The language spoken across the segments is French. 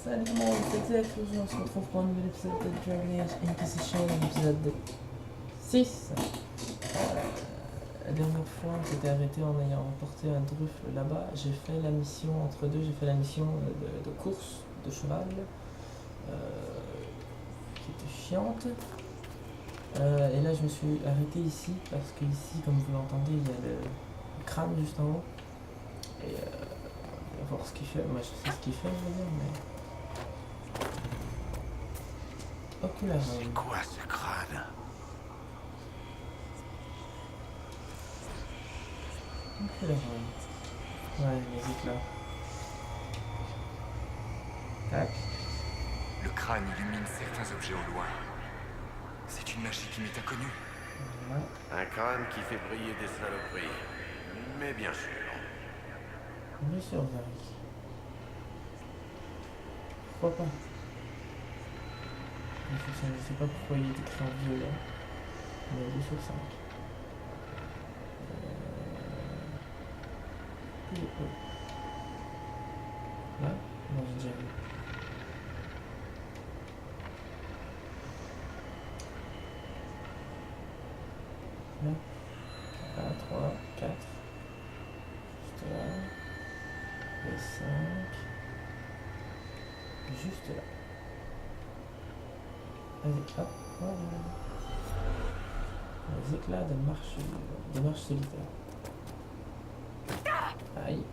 Salut c'est Zach, aujourd'hui on se retrouve pour un nouvel épisode de Dragon Age Inquisition, l'épisode 6. La dernière fois on s'était arrêté en ayant emporté un truffle là-bas. J'ai fait la mission, entre deux, j'ai fait la mission de course de cheval, qui était chiante. Et là je me suis arrêté ici, parce que ici, comme vous l'entendez, il y a le crâne juste en haut. Et on va voir ce qu'il fait. Moi je sais ce qu'il fait, je veux dire, mais... C'est quoi ce crâne? Ouais, les éclats. Tac. Le crâne illumine certains objets au loin. C'est une magie qui m'est inconnue. Voilà. Un crâne qui fait briller des saloperies. Mais bien sûr. Bien sûr, Varric. Pourquoi pas? Je sais pas pourquoi il est écrit en violet. Mais 2 sur 5. Là? Non, j'ai déjà vu. Là? 3, 4. Juste là. Et 5. Juste là. Vas-y, hop, voilà. Les éclats de marche solitaire. Aïe.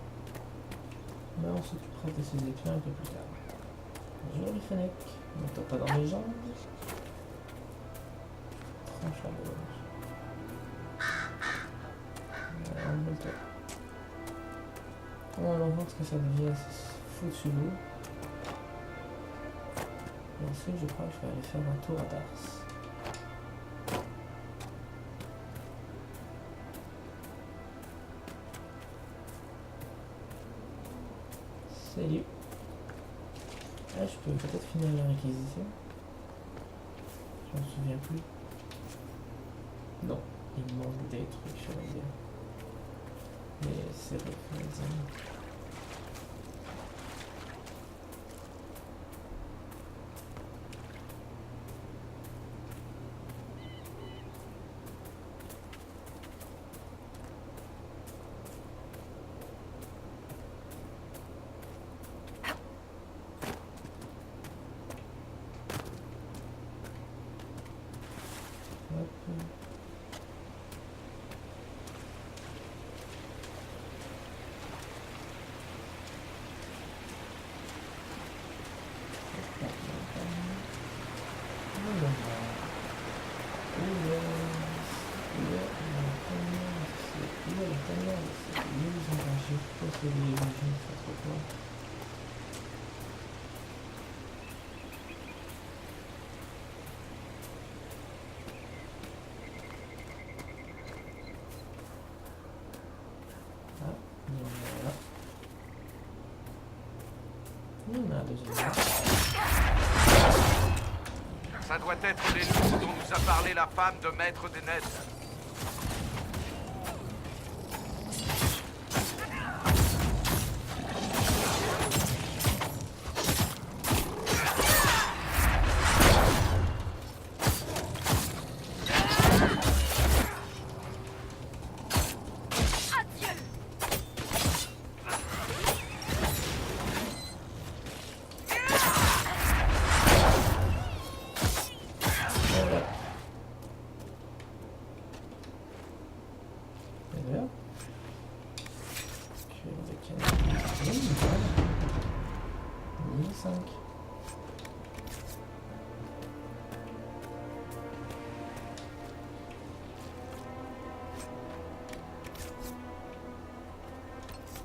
Mais on s'occupera de ces éclats un peu plus tard. Bonjour les Fennec. Ne toi pas dans les jambes. Tranche la gorge. Envole-toi. On va voir ce que ça devient, c'est foutu lourd. Et ensuite, je crois que je vais aller faire un tour à Dars. Salut. Ah, je peux peut-être finir la réquisition. Je m'en souviens plus. Non, il me manque des trucs, je vais dire. Mais c'est vrai, faut les dire. Ça doit être les loups dont nous a parlé la femme de Maître des Neiges.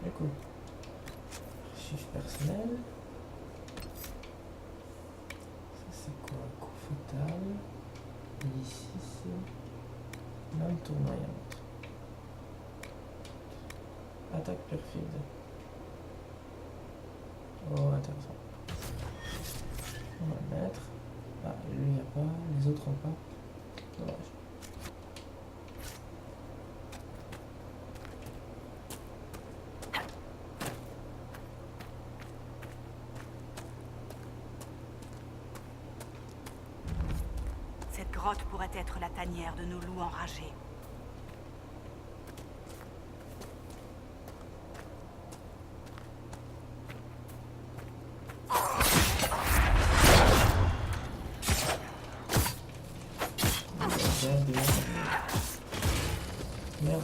Écoute, chiffre personnel. Ça c'est quoi? Coup fatal. Et ici c'est lame tournoyante. Attaque perfide. Oh, intéressant. On va le mettre. Ah, lui il n'y a pas, les autres ont pas. Dommage. grotte pourrait être la tanière de nos loups enragés. Merde.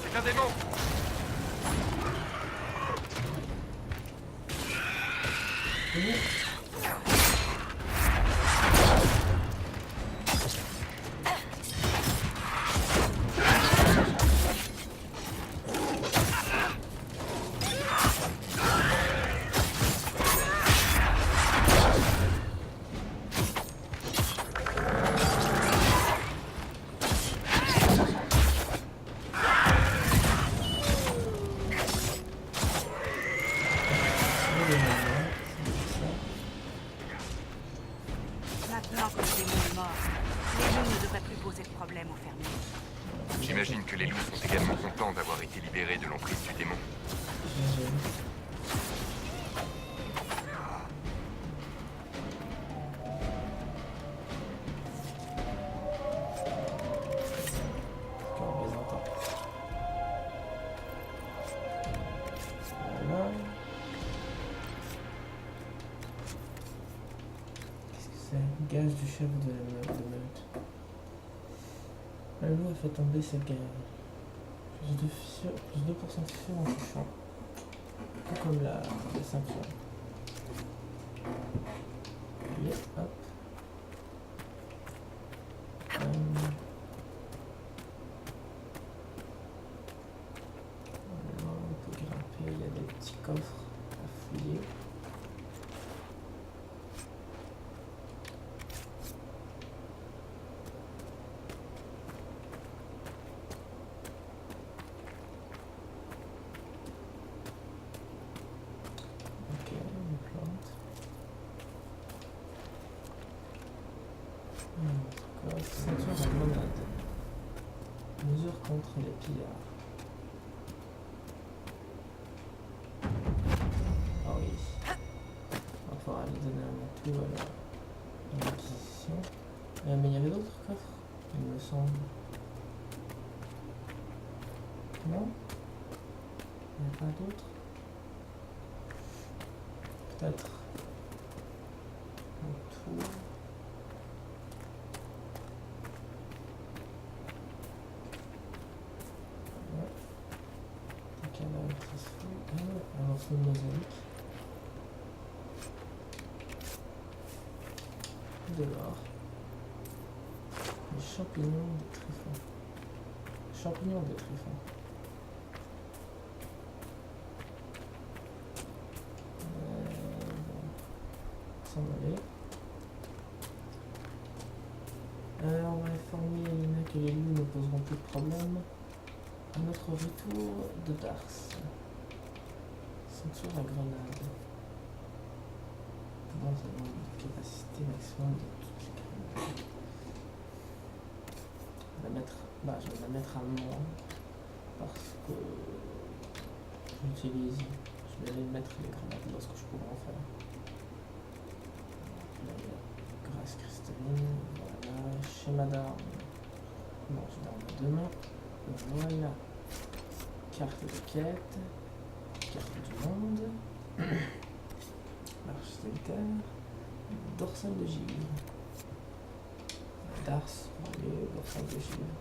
C'est un démon. Maintenant que le démon est mort, les loups ne devraient plus poser de problème aux fermiers. J'imagine que les loups sont également contents d'avoir été libérés de l'emprise du démon. Voilà. Qu'est-ce que c'est? Gage du chef de meute. Un loup a fait tomber cette gage. Plus 2% de fissure en touchant. Tout comme la ceinture. Et hop. Voilà, on peut grimper, il y a des petits coffres à fouiller. Ok, une plante. En tout cas, ceinture à grenade. Mesure contre les pillards. Ah oui. On va pouvoir aller donner un atout à l'acquisition. Mais il y avait d'autres coffres, il me semble. Non? Il n'y a pas d'autres? Peut-être. Un tour. Ouais. Des cadavres qui se font. Un morceau de mosaïque. De l'or. Les champignons de Tryphon. Champignons de Tryphon. Bon. S'en aller. On va informer Elena que les loups ne poseront plus de problème. À notre retour de Dars. Ceinture à grenade. Nous avons une capacité maximum de toutes les grenades. Je vais la mettre à moins parce que j'utilise. Je vais aller mettre les grenades lorsque je pourrai en faire. Là, il y a grâce cristalline. Voilà. Schéma d'armes. Bon, je vais en demain. Voilà. Carte de quête. Carte du monde. Marche solitaire. Dorsale de givre. Dars, le dorsale de givre.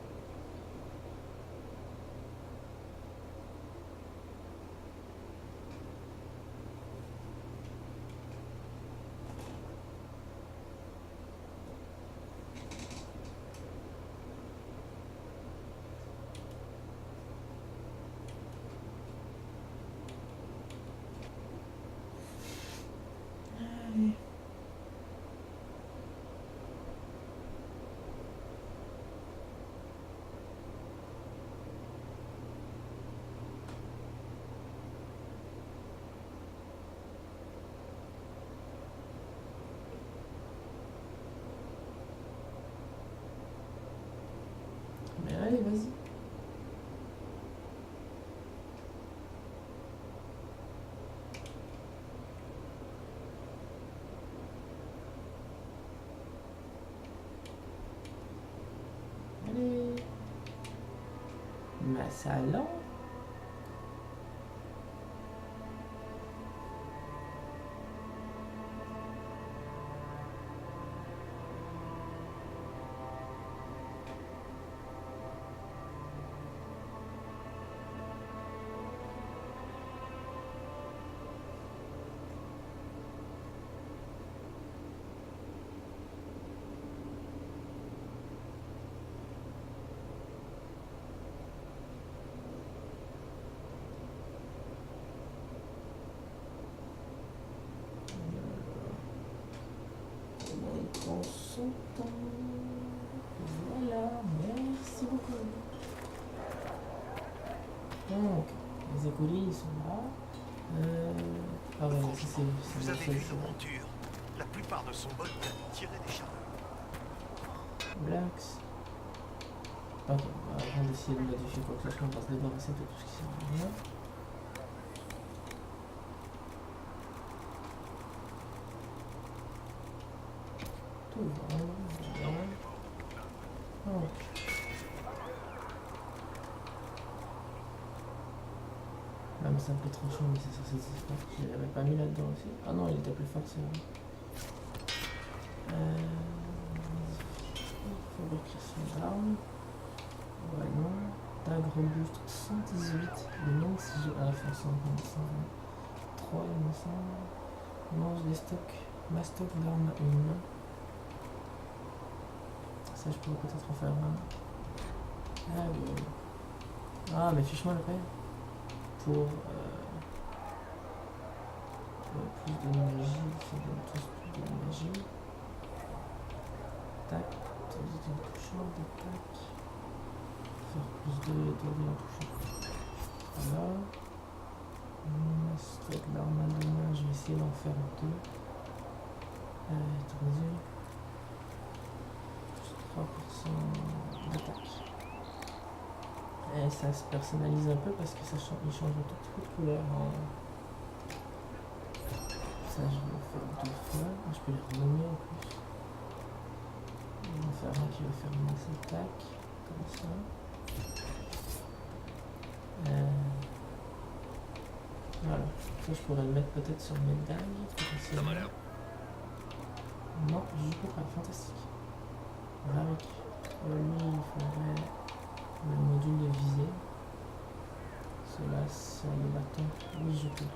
Allez. salon. On son temps. Voilà, merci beaucoup. Donc, les écoliers ils sont là. Ah ouais, ça c'est. Vous avez vu nos montures. La plupart ne sont bonnes qu'à tirer des charrues. Blacks. Ok, avant d'essayer de modifier quoi que ce soit, on va se débarrasser de tout ce qui sert à rien. Tout va, bien. Oh. Ah mais c'est un peu trop chaud, mais c'est sur cette histoire. Je l'avais pas mis là-dedans aussi. Ah non, il était plus fort, c'est vrai. Fabrication d'armes. Ouais, non. Tag robuste 118. Le nom si j'ai. Ah, forcément, 123, il me semble. Mange des stocks. Ma stock d'armes 1. Ça, je pourrais peut-être en faire un. Ah, oui. Ah, mais fiche-moi le paix. Pour plus de magie, ça donne tous plus de magie. Tac, utiliser en touchant, tac. Faire plus de dégâts en touchant. Voilà. Stock d'armes à demain, je vais essayer d'en faire deux. Attendez. 3% d'attaque. Et ça se personnalise un peu parce que ça change, il change un tout petit peu de couleur. Ça, je vais le faire 2 fois. Je peux les renommer en plus. Je vais en faire un qui va faire une attaque, comme ça. Voilà. Ça, je pourrais le mettre peut-être sur médaille. Non, je peux pas. Fantastique. Avec lui, il faudrait le module de visée. Cela sur le bâton. Oui, je peux.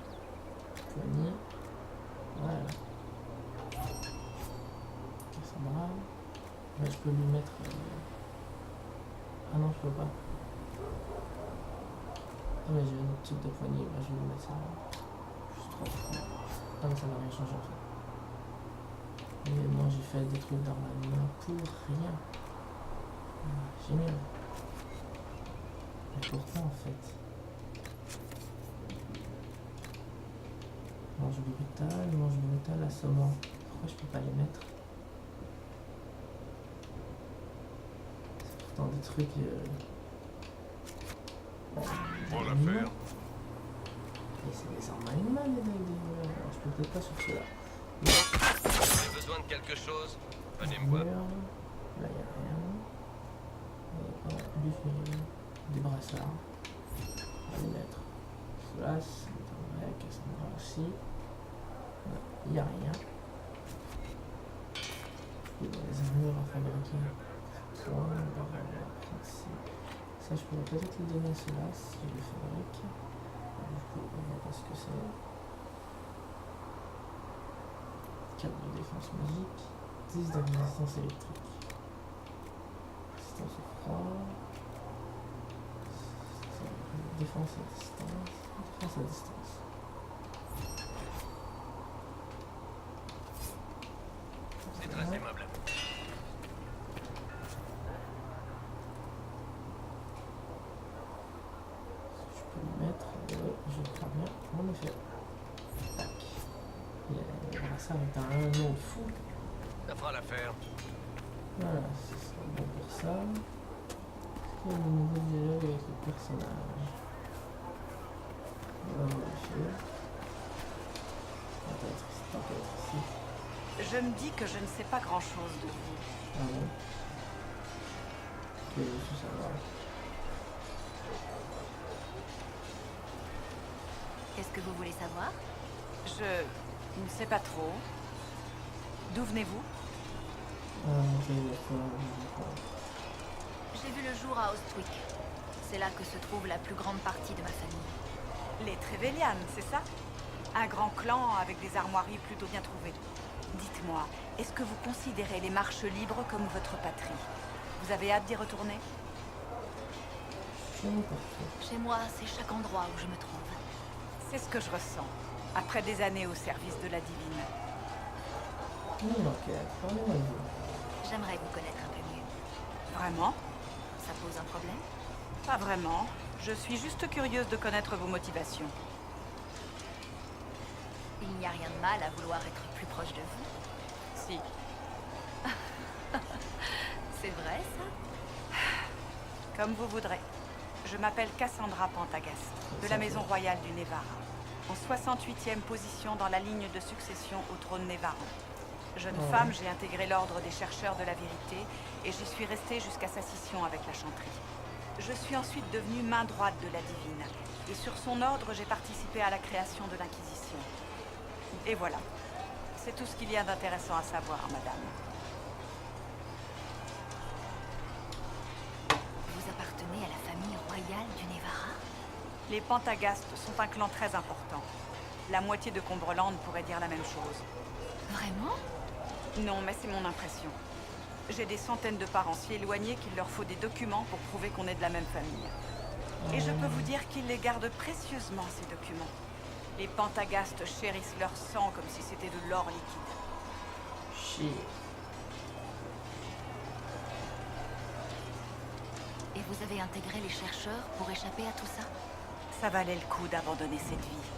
Poignée. Voilà. Cassandra. Là, je peux lui mettre. Ah non, je peux pas. Ah, mais j'ai un autre type de poignée. Bah, je vais lui mettre ça. Juste 3 fois. Ah, mais ça n'a rien changé en fait. Mais moi j'ai fait des trucs dans ma main pour rien. Ah, génial. Et pourtant en fait. Mange brutal, assommant. Pourquoi je peux pas les mettre? C'est pourtant des trucs. Bon l'affaire. Et c'est des armes à une main, les voleurs. Alors je peux peut-être pas sur ceux-là. Vous avez besoin de quelque chose? Venez me voir. Là, il n'y a rien. Et, des brassards. On va les mettre. Cela, c'est vrai. Cassandra aussi. Il n'y a rien. Et dans les armures à fabriquer. Ça, je pourrais peut-être le donner à cela si je le fabrique. Du coup, on va voir ce que c'est. 4 de défense magique, 10 de résistance électrique, résistance au froid, défense à distance, C'est très aimable. Je peux le mettre, je crois bien, en effet. Tac. Ça est un nom fou. Ça fera l'affaire. Voilà, ce sera bon pour ça. Est-ce qu'il y a de nouveaux dialogues avec le personnage? On va vérifier. Peut-être ici. Je me dis que je ne sais pas grand-chose de vous. Ah bon? Ok, je suis savoir. Qu'est-ce que vous voulez savoir? Je ne sais pas trop. D'où venez-vous? Ok, d'accord. J'ai vu le jour à Ostwick. C'est là que se trouve la plus grande partie de ma famille. Les Trevelyan, c'est ça? Un grand clan avec des armoiries plutôt bien trouvées. Dites-moi, est-ce que vous considérez les marches libres comme votre patrie? Vous avez hâte d'y retourner? Je sais pas trop. Chez moi, c'est chaque endroit où je me trouve. C'est ce que je ressens, après des années au service de la divine. Ok, parlez-moi de vous. J'aimerais vous connaître un peu mieux. Vraiment? Ça pose un problème? Pas vraiment. Je suis juste curieuse de connaître vos motivations. Il n'y a rien de mal à vouloir être plus proche de vous. Si. C'est vrai, ça? Comme vous voudrez. Je m'appelle Cassandra Pentagast, de la Maison Royale du Nevarra, en 68e position dans la ligne de succession au trône Nevarran. Jeune femme, j'ai intégré l'ordre des chercheurs de la vérité et j'y suis restée jusqu'à sa scission avec la chanterie. Je suis ensuite devenue main droite de la divine, et sur son ordre, j'ai participé à la création de l'Inquisition. Et voilà. C'est tout ce qu'il y a d'intéressant à savoir, madame. Vous appartenez à la famille royale du Nevarra? Les Pentagast sont un clan très important. La moitié de Combreland pourrait dire la même chose. Vraiment? Non, mais c'est mon impression. J'ai des centaines de parents si éloignés qu'il leur faut des documents pour prouver qu'on est de la même famille. Et je peux vous dire qu'ils les gardent précieusement, ces documents. Les Pentagast chérissent leur sang comme si c'était de l'or liquide. Chier. Et vous avez intégré les chercheurs pour échapper à tout ça? Ça valait le coup d'abandonner cette vie.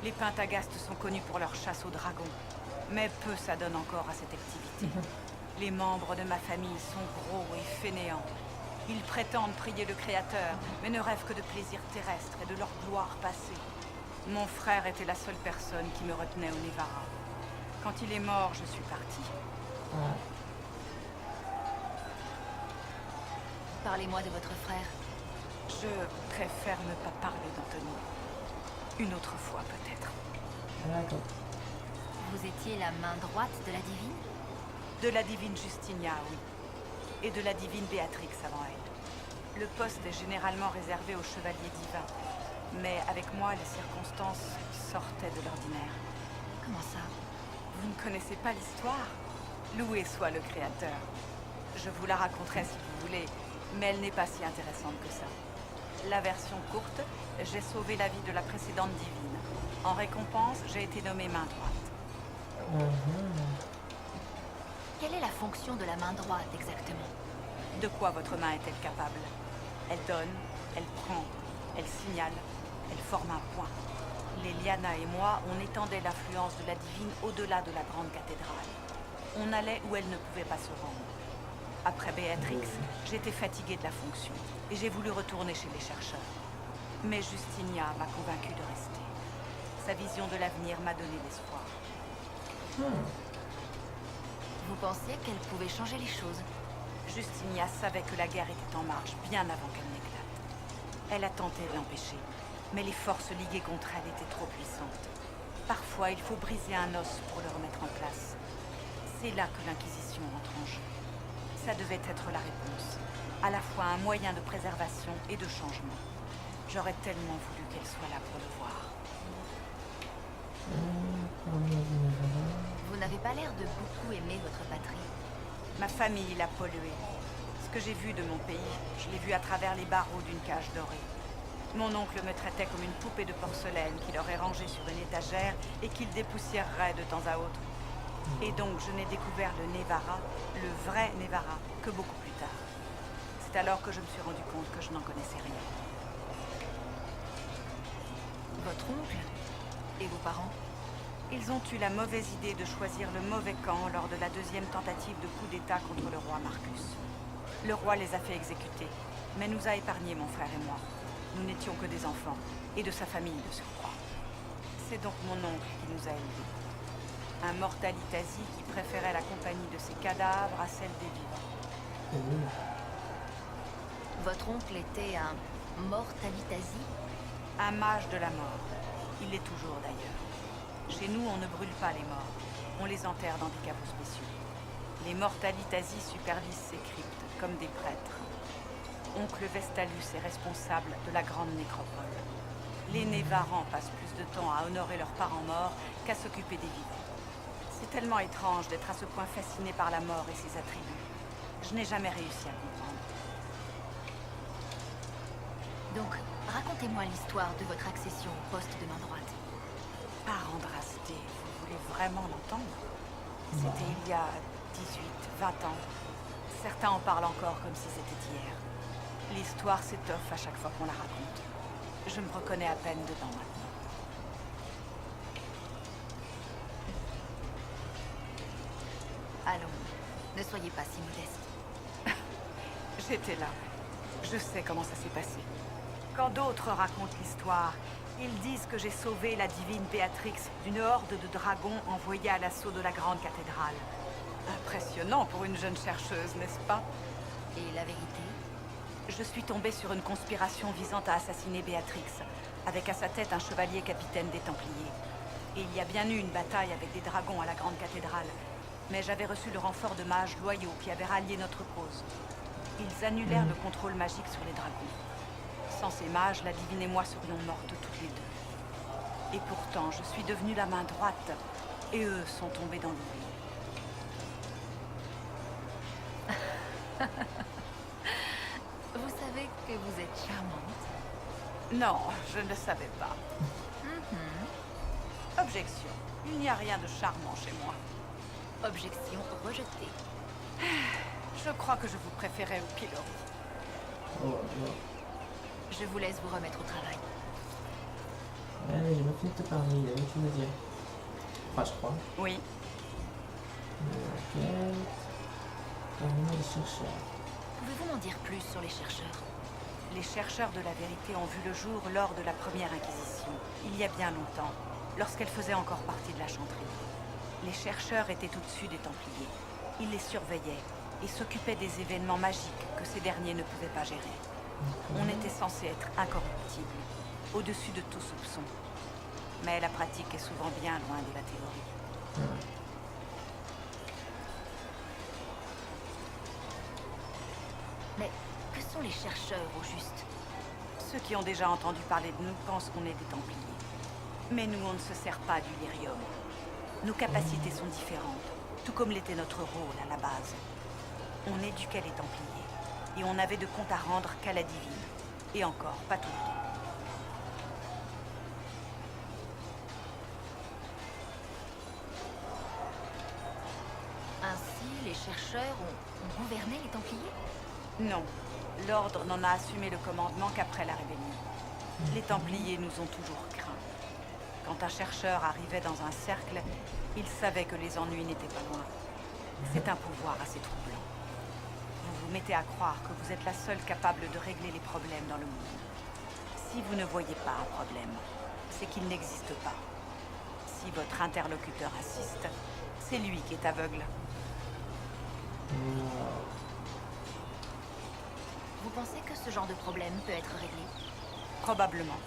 Les Pentagast sont connus pour leur chasse aux dragons. Mais peu ça donne encore à cette activité. Les membres de ma famille sont gros et fainéants. Ils prétendent prier le Créateur, mais ne rêvent que de plaisirs terrestres et de leur gloire passée. Mon frère était la seule personne qui me retenait au Nevarra. Quand il est mort, je suis partie. Ah, Parlez-moi de votre frère. Je préfère ne pas parler d'Anthony. Une autre fois, peut-être. d'accord. Vous étiez la main droite de la divine? De la divine Justinia, oui. Et de la divine Béatrix avant elle. Le poste est généralement réservé aux chevaliers divins. Mais avec moi, les circonstances sortaient de l'ordinaire. Comment ça? Vous ne connaissez pas l'histoire? Loué soit le Créateur. Je vous la raconterai si vous voulez, mais elle n'est pas si intéressante que ça. La version courte, j'ai sauvé la vie de la précédente divine. En récompense, j'ai été nommée main droite. Quelle est la fonction de la main droite exactement? De quoi votre main est-elle capable? Elle donne, elle prend, elle signale, elle forme un point. Les Liana et moi, on étendait l'influence de la divine au-delà de la grande cathédrale. On allait où elle ne pouvait pas se rendre. Après Béatrix, j'étais fatiguée de la fonction et j'ai voulu retourner chez les chercheurs. Mais Justinia m'a convaincue de rester. Sa vision de l'avenir m'a donné l'espoir. Vous pensiez qu'elle pouvait changer les choses? Justinia savait que la guerre était en marche bien avant qu'elle n'éclate. Elle a tenté de l'empêcher, mais les forces liguées contre elle étaient trop puissantes. Parfois, il faut briser un os pour le remettre en place. C'est là que l'Inquisition entre en jeu. Ça devait être la réponse, à la fois un moyen de préservation et de changement. J'aurais tellement voulu qu'elle soit là pour le voir. Vous n'avez pas l'air de beaucoup aimer votre patrie. Ma famille l'a polluée. Ce que j'ai vu de mon pays, je l'ai vu à travers les barreaux d'une cage dorée. Mon oncle me traitait comme une poupée de porcelaine qu'il aurait rangée sur une étagère et qu'il dépoussiérerait de temps à autre. Et donc je n'ai découvert le Nevarra, le vrai Nevarra, que beaucoup plus tard. C'est alors que je me suis rendu compte que je n'en connaissais rien. Votre oncle? Et vos parents? Ils ont eu la mauvaise idée de choisir le mauvais camp lors de la deuxième tentative de coup d'État contre le roi Marcus. Le roi les a fait exécuter, mais nous a épargnés, mon frère et moi. Nous n'étions que des enfants, et de sa famille de surcroît. C'est donc mon oncle qui nous a élevés. Un mortalitasi qui préférait la compagnie de ses cadavres à celle des vivants. Votre oncle était un mortalitasi? Un mage de la mort. Il Il est toujours d'ailleurs. Chez nous, on ne brûle pas les morts. On les enterre dans des caveaux spéciaux. Les Mortalitasi supervisent ces cryptes, comme des prêtres. Oncle Vestalus est responsable de la grande nécropole. Les Nevarans passent plus de temps à honorer leurs parents morts qu'à s'occuper des vivants. C'est tellement étrange d'être à ce point fasciné par la mort et ses attributs. Je n'ai jamais réussi à comprendre. Donc, racontez-moi l'histoire de votre accession au poste de main droite. Par Andrasté, vous voulez vraiment l'entendre? C'était il y a 18, 20 ans. Certains en parlent encore comme si c'était hier. L'histoire s'étoffe à chaque fois qu'on la raconte. Je me reconnais à peine dedans maintenant. Allons, ne soyez pas si modeste. J'étais là. Je sais comment ça s'est passé. Quand d'autres racontent l'histoire, ils disent que j'ai sauvé la divine Béatrix d'une horde de dragons envoyés à l'assaut de la grande cathédrale. Impressionnant pour une jeune chercheuse, n'est-ce pas? Et la vérité? Je suis tombée sur une conspiration visant à assassiner Béatrix, avec à sa tête un chevalier capitaine des Templiers. Et il y a bien eu une bataille avec des dragons à la grande cathédrale, mais j'avais reçu le renfort de mages loyaux qui avaient rallié notre cause. Ils annulèrent le contrôle magique sur les dragons. Sans ces mages, la divine et moi serions mortes toutes les deux. Et pourtant, je suis devenue la main droite, et eux sont tombés dans l'oubli. Vous savez que vous êtes charmante. Non, je ne le savais pas. Objection. Il n'y a rien de charmant chez moi. Objection rejetée. Je crois que je vous préférais au pilori. Oh, ouais. Je vous laisse vous remettre au travail. Allez, j'ai pas fini de te parler, il y avait autre chose à dire. Enfin, je crois. Oui. Ok. Carrément les chercheurs. Pouvez-vous m'en dire plus sur les chercheurs? Les chercheurs de la vérité ont vu le jour lors de la première Inquisition, il y a bien longtemps, lorsqu'elle faisait encore partie de la chanterie. Les chercheurs étaient au-dessus des Templiers. Ils les surveillaient et s'occupaient des événements magiques que ces derniers ne pouvaient pas gérer. On était censé être incorruptible, au-dessus de tout soupçon. Mais la pratique est souvent bien loin de la théorie. Mais que sont les chercheurs au juste? Ceux qui ont déjà entendu parler de nous pensent qu'on est des Templiers. Mais nous, on ne se sert pas du lyrium. Nos capacités sont différentes, tout comme l'était notre rôle à la base. On éduquait les Templiers, et on n'avait de compte à rendre qu'à la divine. Et encore, pas tout le temps. Ainsi, les chercheurs ont gouverné les Templiers? Non, l'Ordre n'en a assumé le commandement qu'après la rébellion. Les Templiers nous ont toujours craints. Quand un chercheur arrivait dans un cercle, il savait que les ennuis n'étaient pas loin. C'est un pouvoir assez troublant. Vous vous mettez à croire que vous êtes la seule capable de régler les problèmes dans le monde. Si vous ne voyez pas un problème, c'est qu'il n'existe pas. Si votre interlocuteur assiste, c'est lui qui est aveugle. Vous pensez que ce genre de problème peut être réglé? Probablement.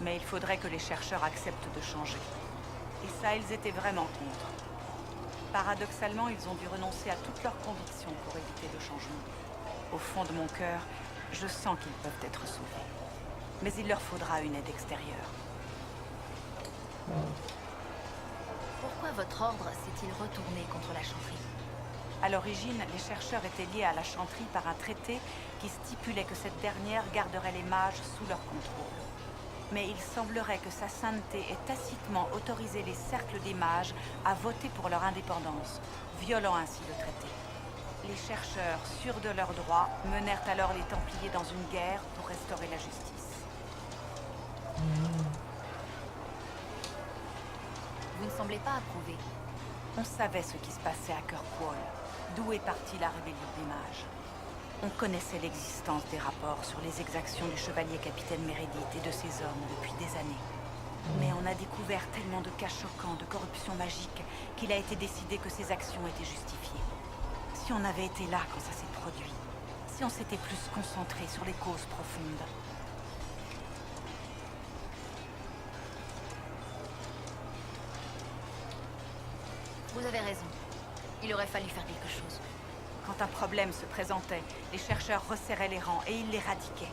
Mais il faudrait que les chercheurs acceptent de changer. Et ça, ils étaient vraiment contre. Paradoxalement, ils ont dû renoncer à toutes leurs convictions pour éviter le changement. Au fond de mon cœur, je sens qu'ils peuvent être sauvés. Mais il leur faudra une aide extérieure. Pourquoi votre ordre s'est-il retourné contre la chanterie? À l'origine, les chercheurs étaient liés à la chanterie par un traité qui stipulait que cette dernière garderait les mages sous leur contrôle. Mais il semblerait que sa sainteté ait tacitement autorisé les cercles des mages à voter pour leur indépendance, violant ainsi le traité. Les chercheurs, sûrs de leurs droits, menèrent alors les Templiers dans une guerre pour restaurer la justice. Vous ne semblez pas approuver. On savait ce qui se passait à Kirkwall, d'où est partie la rébellion des mages. On connaissait l'existence des rapports sur les exactions du chevalier capitaine Meredith et de ses hommes depuis des années. Mais on a découvert tellement de cas choquants de corruption magique qu'il a été décidé que ces actions étaient justifiées. Si on avait été là quand ça s'est produit, si on s'était plus concentré sur les causes profondes. Vous avez raison. Il aurait fallu faire quelque chose. Quand un problème se présentait, les chercheurs resserraient les rangs et ils l'éradiquaient.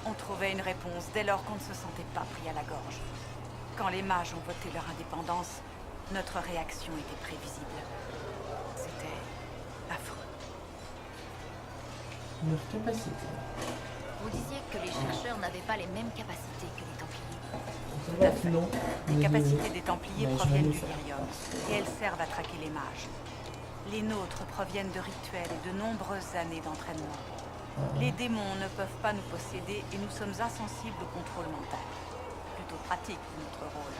On trouvait une réponse dès lors qu'on ne se sentait pas pris à la gorge. Quand les mages ont voté leur indépendance, notre réaction était prévisible. C'était affreux. Leur capacité. Vous disiez que les chercheurs n'avaient pas les mêmes capacités que les Templiers. Tout à fait. Non. Les capacités des Templiers Mais je proviennent vais du le faire. lyrium, et elles servent à traquer les mages. Les nôtres proviennent de rituels et de nombreuses années d'entraînement. Les démons ne peuvent pas nous posséder et nous sommes insensibles au contrôle mental. Plutôt pratique notre rôle.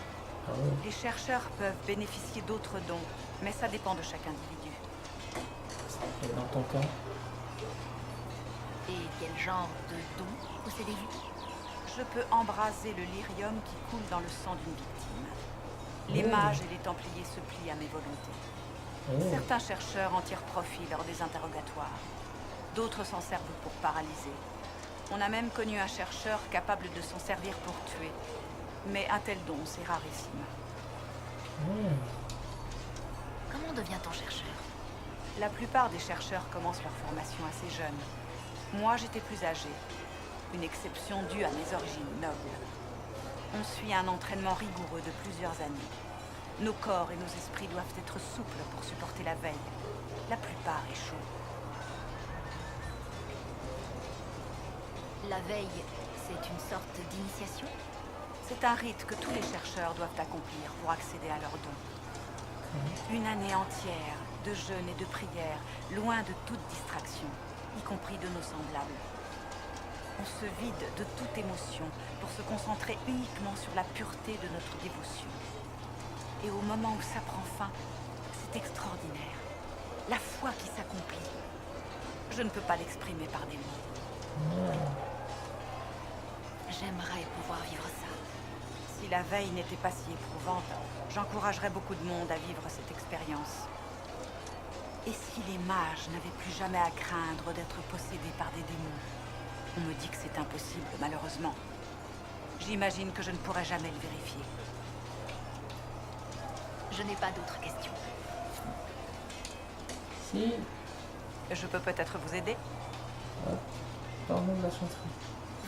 Ah ouais. Les chercheurs peuvent bénéficier d'autres dons, mais ça dépend de chaque individu. Et dans ton cas, Et quel genre de dons possédez-vous? Je peux embraser le lyrium qui coule dans le sang d'une victime. Les Oh. mages et les templiers se plient à mes volontés. oh, Certains chercheurs en tirent profit lors des interrogatoires. D'autres s'en servent pour paralyser. On a même connu un chercheur capable de s'en servir pour tuer. Mais un tel don, c'est rarissime. ouais. Comment devient-on chercheur? La plupart des chercheurs commencent leur formation assez jeunes. Moi, j'étais plus âgée. Une exception due à mes origines nobles. On suit un entraînement rigoureux de plusieurs années. Nos corps et nos esprits doivent être souples pour supporter la veille. La plupart échouent. La veille, c'est une sorte d'initiation? C'est un rite que tous les chercheurs doivent accomplir pour accéder à leurs dons. Une année entière de jeûne et de prière, loin de toute distraction, y compris de nos semblables. On se vide de toute émotion pour se concentrer uniquement sur la pureté de notre dévotion. Et au moment où ça prend fin, c'est extraordinaire. La foi qui s'accomplit. Je ne peux pas l'exprimer par des mots. J'aimerais pouvoir vivre ça. Si la veille n'était pas si éprouvante, j'encouragerais beaucoup de monde à vivre cette expérience. Et si les mages n'avaient plus jamais à craindre d'être possédés par des démons? On me dit que c'est impossible, malheureusement. J'imagine que je ne pourrai jamais le vérifier. Je n'ai pas d'autres questions. Si, Je peux peut-être vous aider? parlons de la chanterie.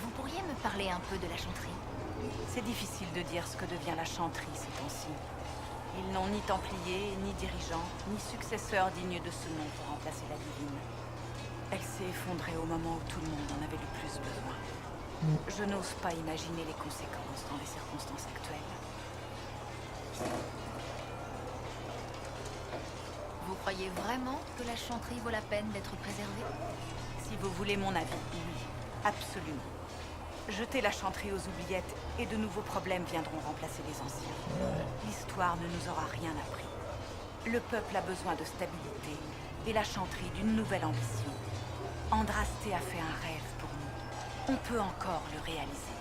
Vous pourriez me parler un peu de la chanterie? C'est difficile de dire ce que devient la chanterie ces temps-ci. Ils n'ont ni templier, ni dirigeant, ni successeur digne de ce nom pour remplacer la divine. Elle s'est effondrée au moment où tout le monde en avait le plus besoin. Je n'ose pas imaginer les conséquences dans les circonstances actuelles. Vous croyez vraiment que la chanterie vaut la peine d'être préservée? Si vous voulez mon avis, oui, absolument. Jetez la chanterie aux oubliettes et de nouveaux problèmes viendront remplacer les anciens. L'histoire ne nous aura rien appris. Le peuple a besoin de stabilité et la chanterie d'une nouvelle ambition. Andrasté a fait un rêve pour nous. On peut encore le réaliser.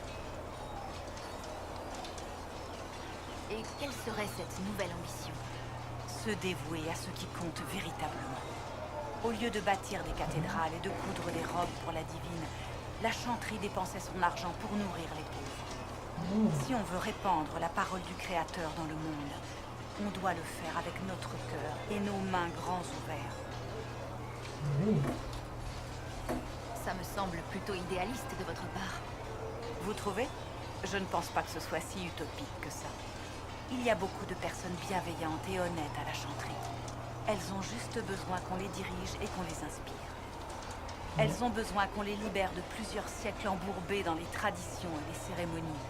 Et quelle serait cette nouvelle ambition? Se dévouer à ce qui compte véritablement. Au lieu de bâtir des cathédrales et de coudre des robes pour la divine, la chanterie dépensait son argent pour nourrir les pauvres. Si on veut répandre la parole du Créateur dans le monde, on doit le faire avec notre cœur et nos mains grands ouverts. Oui. Ça me semble plutôt idéaliste de votre part. Vous trouvez? Je ne pense pas que ce soit si utopique que ça. Il y a beaucoup de personnes bienveillantes et honnêtes à la chanterie. Elles ont juste besoin qu'on les dirige et qu'on les inspire. Elles ont besoin qu'on les libère de plusieurs siècles embourbés dans les traditions et les cérémonies.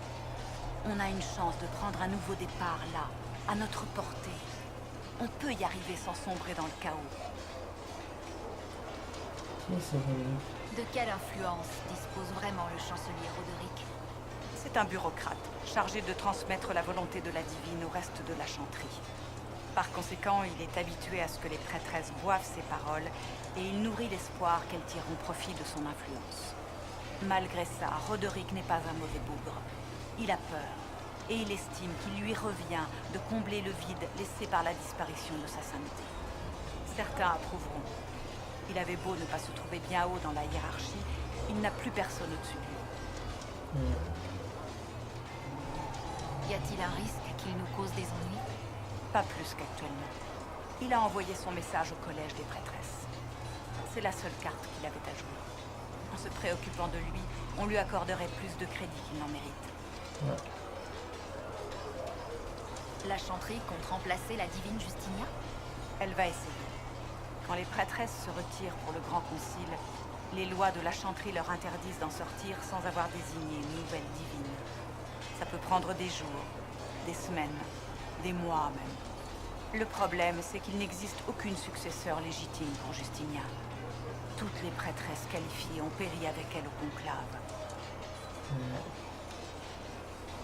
On a une chance de prendre un nouveau départ là, à notre portée. On peut y arriver sans sombrer dans le chaos. Qui c'est Roderick? De quelle influence dispose vraiment le chancelier Roderick? C'est un bureaucrate, chargé de transmettre la volonté de la divine au reste de la chanterie. Par conséquent, il est habitué à ce que les prêtresses boivent ses paroles et il nourrit l'espoir qu'elles tireront profit de son influence. Malgré ça, Roderick n'est pas un mauvais bougre. Il a peur et il estime qu'il lui revient de combler le vide laissé par la disparition de sa sainteté. Certains approuveront. Il avait beau ne pas se trouver bien haut dans la hiérarchie, il n'a plus personne au-dessus de lui. Y a-t-il un risque qu'il nous cause des ennuis? Pas plus qu'actuellement. Il a envoyé son message au collège des prêtresses. C'est la seule carte qu'il avait à jouer. En se préoccupant de lui, on lui accorderait plus de crédit qu'il n'en mérite. Ouais. La chanterie compte remplacer la divine Justinia? Elle va essayer. Quand les prêtresses se retirent pour le grand concile, les lois de la chanterie leur interdisent d'en sortir sans avoir désigné une nouvelle divine. Ça peut prendre des jours, des semaines, des mois même. Le problème, c'est qu'il n'existe aucune successeur légitime pour Justinia. Toutes les prêtresses qualifiées ont péri avec elle au conclave.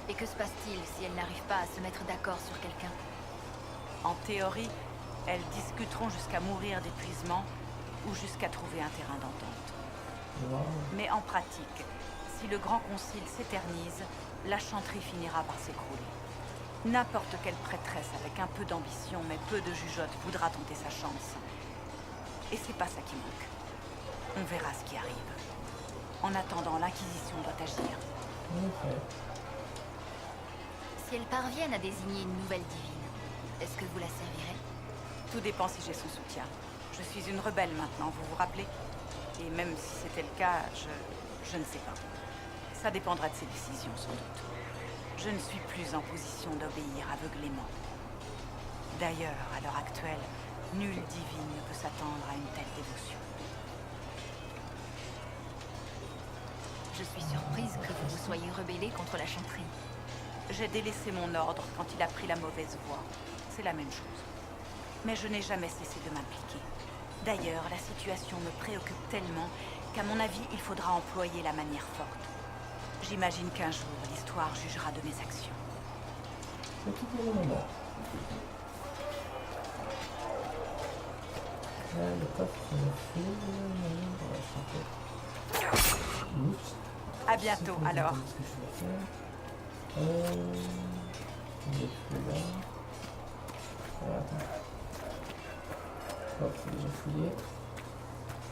Et que se passe-t-il si elles n'arrivent pas à se mettre d'accord sur quelqu'un? En théorie, elles discuteront jusqu'à mourir d'épuisement ou jusqu'à trouver un terrain d'entente. Wow. Mais en pratique, si le grand concile s'éternise, la chanterie finira par s'écrouler. N'importe quelle prêtresse avec un peu d'ambition mais peu de jugeote voudra tenter sa chance. Et c'est pas ça qui manque. On verra ce qui arrive. En attendant, l'Inquisition doit agir. Ok. Si elles parviennent à désigner une nouvelle divine, est-ce que vous la servirez? Tout dépend si j'ai son soutien. Je suis une rebelle maintenant, vous vous rappelez? Et même si c'était le cas, je ne sais pas. Ça dépendra de ses décisions, sans doute. Je ne suis plus en position d'obéir aveuglément. D'ailleurs, à l'heure actuelle, nulle divine ne peut s'attendre à une telle dévotion. Je suis surprise que vous vous soyez rebellé contre la chanterie. J'ai délaissé mon ordre quand il a pris la mauvaise voie. C'est la même chose. Mais je n'ai jamais cessé de m'impliquer. D'ailleurs, la situation me préoccupe tellement qu'à mon avis, il faudra employer la manière forte. J'imagine qu'un jour, l'histoire jugera de mes actions. C'est tout pour le moment. Là, le coffre me fait... Oups. À bientôt, alors. Ce que je vais faire. Je vais là. Voilà, attends. Hop, c'est déjà fouillé.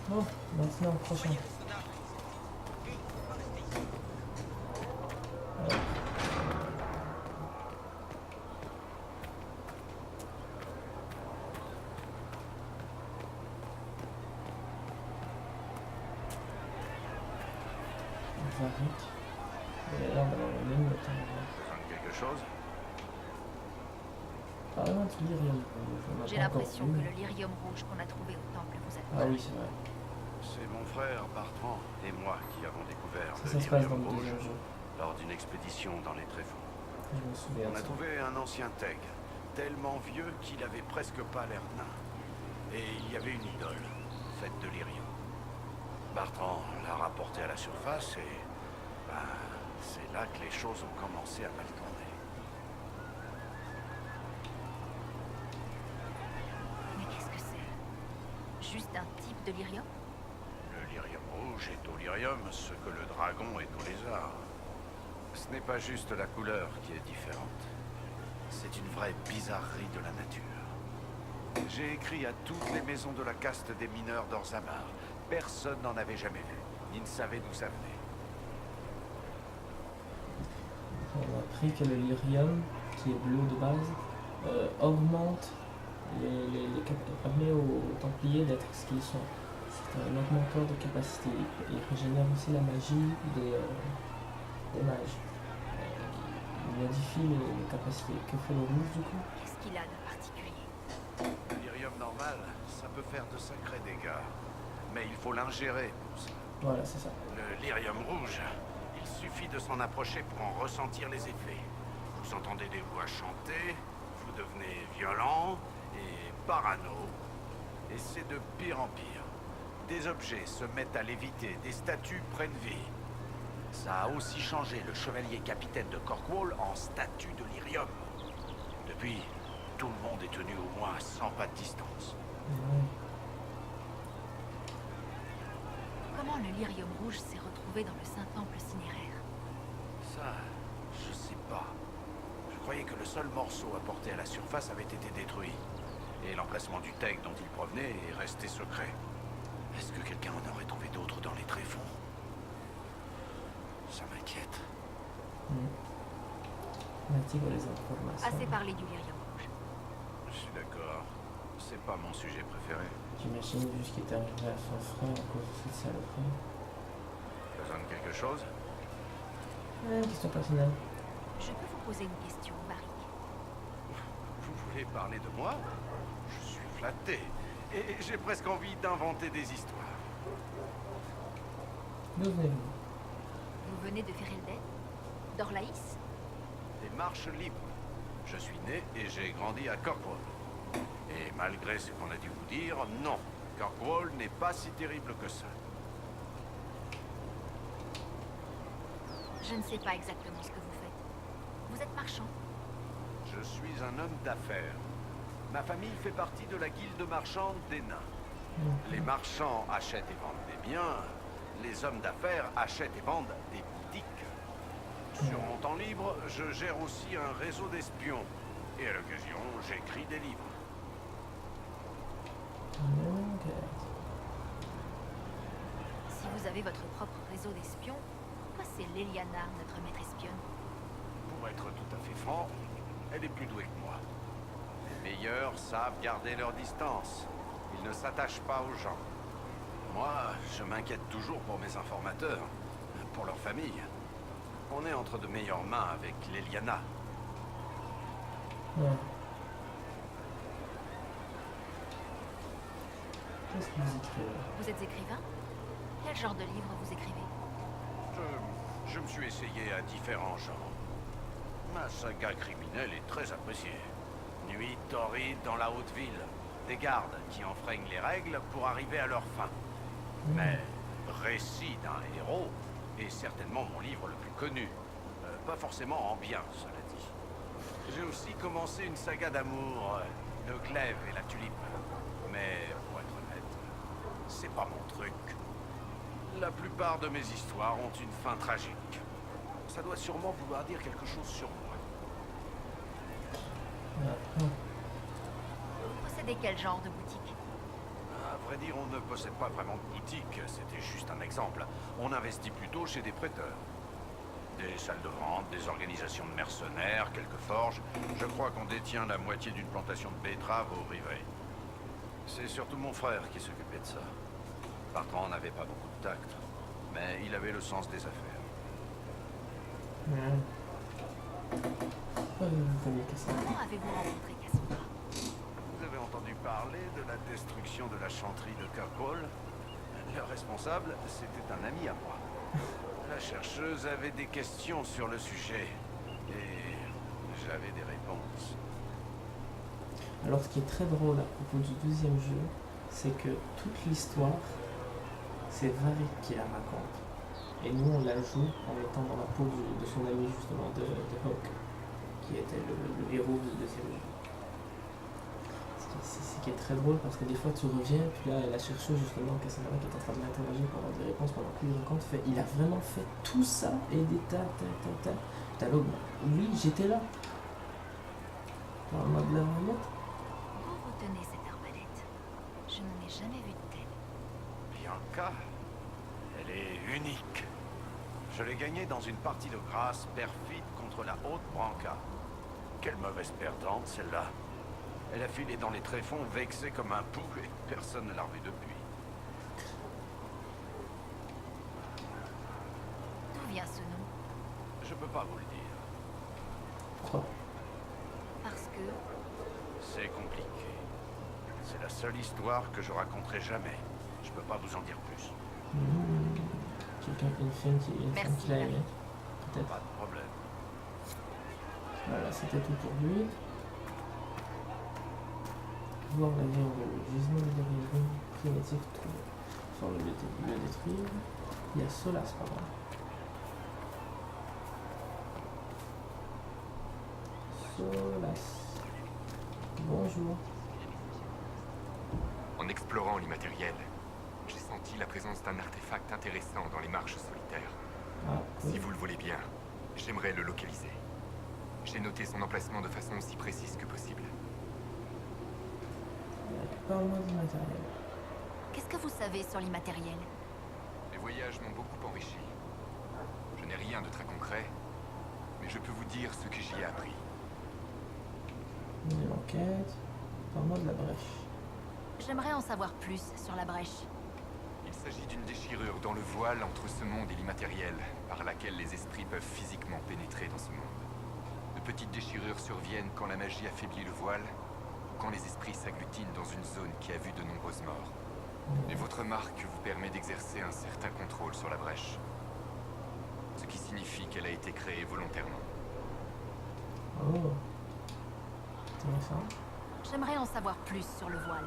Bon, maintenant, prochain. Hop. Varique. Et là, on va l'enlever, le temps. Besoin de quelque chose? Ah non, tu dis rien. J'ai l'impression que le lyrium rouge qu'on a trouvé au temple vous a Ah oui, c'est vrai. C'est mon frère, Bartrand, et moi qui avons découvert Ça le se passe dans lyrium le rouge deuxième jeu. lors d'une expédition dans les tréfonds. Je me souviens. On de a ça. trouvé un ancien teg, tellement vieux qu'il avait presque pas l'air nain. Et il y avait une idole, faite de lyrium. Bartrand l'a rapporté à la surface et... ben, c'est là que les choses ont commencé à mal tourner. Mais qu'est-ce que c'est? Juste un type de lyrium? Le lyrium rouge est au lyrium ce que le dragon est au lézard. Ce n'est pas juste la couleur qui est différente. C'est une vraie bizarrerie de la nature. J'ai écrit à toutes les maisons de la caste des mineurs d'Orzammar. Personne n'en avait jamais vu, ni ne savait d'où ça venait. On a appris que le lyrium, qui est bleu de base, augmente permet aux Templiers d'être ce qu'ils sont. C'est un augmenteur de capacité. Il régénère aussi la magie des mages. Il modifie les capacités. Que fait le rouge du coup? Qu'est-ce qu'il a de particulier? Le lyrium normal, ça peut faire de sacrés dégâts. Mais il faut l'ingérer pour ça. Voilà, c'est ça. Le lyrium rouge, il suffit de s'en approcher pour en ressentir les effets. Vous entendez des voix chanter, vous devenez violent et parano. Et c'est de pire en pire. Des objets se mettent à léviter, des statues prennent vie. Ça a aussi changé le chevalier capitaine de Corkwall en statue de lyrium. Depuis, tout le monde est tenu au moins à 100 pas de distance. Ouais. Comment le lyrium rouge s'est retrouvé dans le Saint-Temple cinéraire? Ça, je sais pas. Je croyais que le seul morceau apporté à la surface avait été détruit. Et l'emplacement du teg dont il provenait est resté secret. Est-ce que quelqu'un en aurait trouvé d'autres dans les tréfonds? Ça m'inquiète. On active les informations. Assez parlé du lyrium rouge. Je suis d'accord. C'est pas mon sujet préféré. J'imagine juste qu'il est arrivé à son frère à cause de cette saloperie. Besoin de quelque chose? Question personnelle. Je peux vous poser une question, Barry? Vous voulez parler de moi? Je suis flatté. Et j'ai presque envie d'inventer des histoires. D'où venez-vous? Vous venez de Ferelden? D'Orlaïs? Des marches libres. Je suis né et j'ai grandi à Kirkwall. Et malgré ce qu'on a dû vous dire, non. Kirkwall n'est pas si terrible que ça. Je ne sais pas exactement ce que vous faites. Vous êtes marchand? Je suis un homme d'affaires. Ma famille fait partie de la guilde marchande des nains. Les marchands achètent et vendent des biens. Les hommes d'affaires achètent et vendent des boutiques. Sur mon temps libre, je gère aussi un réseau d'espions. Et à l'occasion, j'écris des livres. Ok. Si vous avez votre propre réseau d'espions, pourquoi c'est Leliana, notre maître espionne? Pour être tout à fait franc, elle est plus douée que moi. Les meilleurs savent garder leur distance. Ils ne s'attachent pas aux gens. Moi, je m'inquiète toujours pour mes informateurs, pour leur famille. On est entre de meilleures mains avec Leliana. Ouais. Qu'est-ce que vous écrivez? Vous êtes écrivain? Quel genre de livre vous écrivez? Je me suis essayé à différents genres. Ma saga criminelle est très appréciée. Nuit torride dans la haute ville. Des gardes qui enfreignent les règles pour arriver à leur fin. Mais Récit d'un héros est certainement mon livre le plus connu. Pas forcément en bien, cela dit. J'ai aussi commencé une saga d'amour, le glaive et la tulipe. Mais pour être honnête, c'est pas mon truc. La plupart de mes histoires ont une fin tragique. Ça doit sûrement vouloir dire quelque chose sur moi. Vous possédez quel genre de boutique? À vrai dire, on ne possède pas vraiment de boutique, c'était juste un exemple. On investit plutôt chez des prêteurs. Des salles de vente, des organisations de mercenaires, quelques forges. Je crois qu'on détient la moitié d'une plantation de betteraves au Rivet. C'est surtout mon frère qui s'occupait de ça. Bertrand n'avait pas beaucoup de tact, mais il avait le sens des affaires. Comment avez-vous rencontré Cassandra? Vous avez entendu parler de la destruction de la chanterie de Kirkwall? Le responsable, c'était un ami à moi. La chercheuse avait des questions sur le sujet, et j'avais des réponses. Alors, ce qui est très drôle à propos du deuxième jeu, c'est que toute l'histoire, c'est Varric qui la raconte. Et nous, on la joue en étant dans la peau de son ami, justement, de Hawk, qui était le héros du deuxième jeu. Ce qui est très drôle, parce que des fois, tu reviens, puis là, la chercheuse, justement, Cassandra, qui est en train de l'interroger pour avoir des réponses pendant qu'il raconte, fait, il a vraiment fait tout ça, et des tas. T'as l'autre, oui, j'étais là. Dans le mode de l'arbalète. Vous tenez cette arbalète. Je n'en ai jamais vu de telle. Bianca, elle est unique. Je l'ai gagnée dans une partie de grâce perfide contre la haute Branca. Quelle mauvaise perdante, celle-là. Elle a filé dans les tréfonds, vexée comme un pou, et personne ne l'a revue depuis. D'où vient ce nom? Je peux pas vous le dire. Pourquoi? Parce que... C'est compliqué. C'est la seule histoire que je raconterai jamais. Je peux pas vous en dire plus. Quelqu'un, une femme qui l'a aimé. Peut-être. Pas de problème. Voilà, c'était tout pour lui. Voir la vie en le gisement de dérision primitif trouvé. Sans le détruire. Il y a Solas, pardon. Solas. Bonjour. En explorant l'immatériel, j'ai senti la présence d'un artefact intéressant dans les marches solitaires. Ah, Si oui. vous le voulez bien, j'aimerais le localiser. J'ai noté son emplacement de façon aussi précise que possible. Parle-moi du matériel. Qu'est-ce que vous savez sur l'immatériel? Les voyages m'ont beaucoup enrichi. Je n'ai rien de très concret, mais je peux vous dire ce que j'y ai appris. Une enquête. Parle-moi de la brèche. J'aimerais en savoir plus sur la brèche. Il s'agit d'une déchirure dans le voile entre ce monde et l'immatériel, par laquelle les esprits peuvent physiquement pénétrer dans ce monde. De petites déchirures surviennent quand la magie affaiblit le voile, ou quand les esprits s'agglutinent dans une zone qui a vu de nombreuses morts. Et votre marque vous permet d'exercer un certain contrôle sur la brèche. Ce qui signifie qu'elle a été créée volontairement. Oh. Intéressant. J'aimerais en savoir plus sur le voile.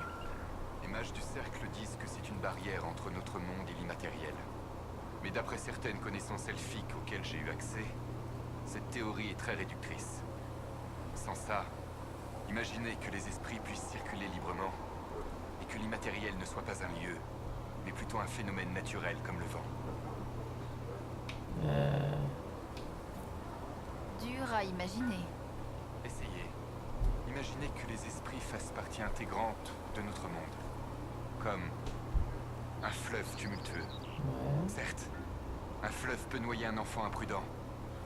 Les mages du cercle disent que c'est une barrière entre notre monde et l'immatériel. Mais d'après certaines connaissances elfiques auxquelles j'ai eu accès, cette théorie est très réductrice. Sans ça, imaginez que les esprits puissent circuler librement, et que l'immatériel ne soit pas un lieu, mais plutôt un phénomène naturel comme le vent. Dur à imaginer. Essayez. Imaginez que les esprits fassent partie intégrante de notre monde. Comme un fleuve tumultueux. Ouais. Certes, un fleuve peut noyer un enfant imprudent,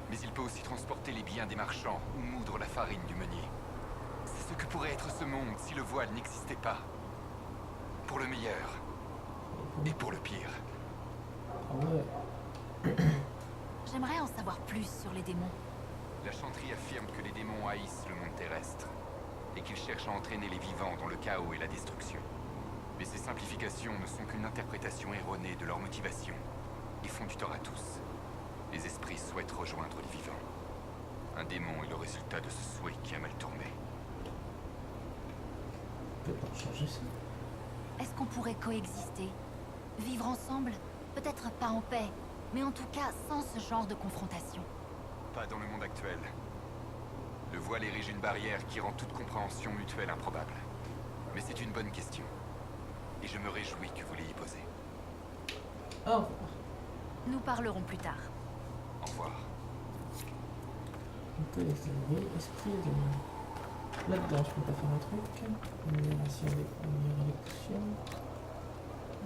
mais il peut aussi transporter les biens des marchands ou moudre la farine du meunier. C'est ce que pourrait être ce monde si le voile n'existait pas. Pour le meilleur et pour le pire. Ah ouais. J'aimerais en savoir plus sur les démons. La chanterie affirme que les démons haïssent le monde terrestre et qu'ils cherchent à entraîner les vivants dans le chaos et la destruction. Mais ces simplifications ne sont qu'une interprétation erronée de leur motivation et font du tort à tous. Les esprits souhaitent rejoindre les vivants. Un démon est le résultat de ce souhait qui a mal tourné. On peut pas changer ça. Est-ce qu'on pourrait coexister? Vivre ensemble? Peut-être pas en paix, mais en tout cas sans ce genre de confrontation. Pas dans le monde actuel. Le voile érige une barrière qui rend toute compréhension mutuelle improbable. Mais c'est une bonne question. Et je me réjouis que vous l'ayez posée. Au revoir. Nous parlerons plus tard. Au revoir. On peut examiner esprit et démon. Là-dedans, je peux pas faire un truc. Amélioration améliorer les potions.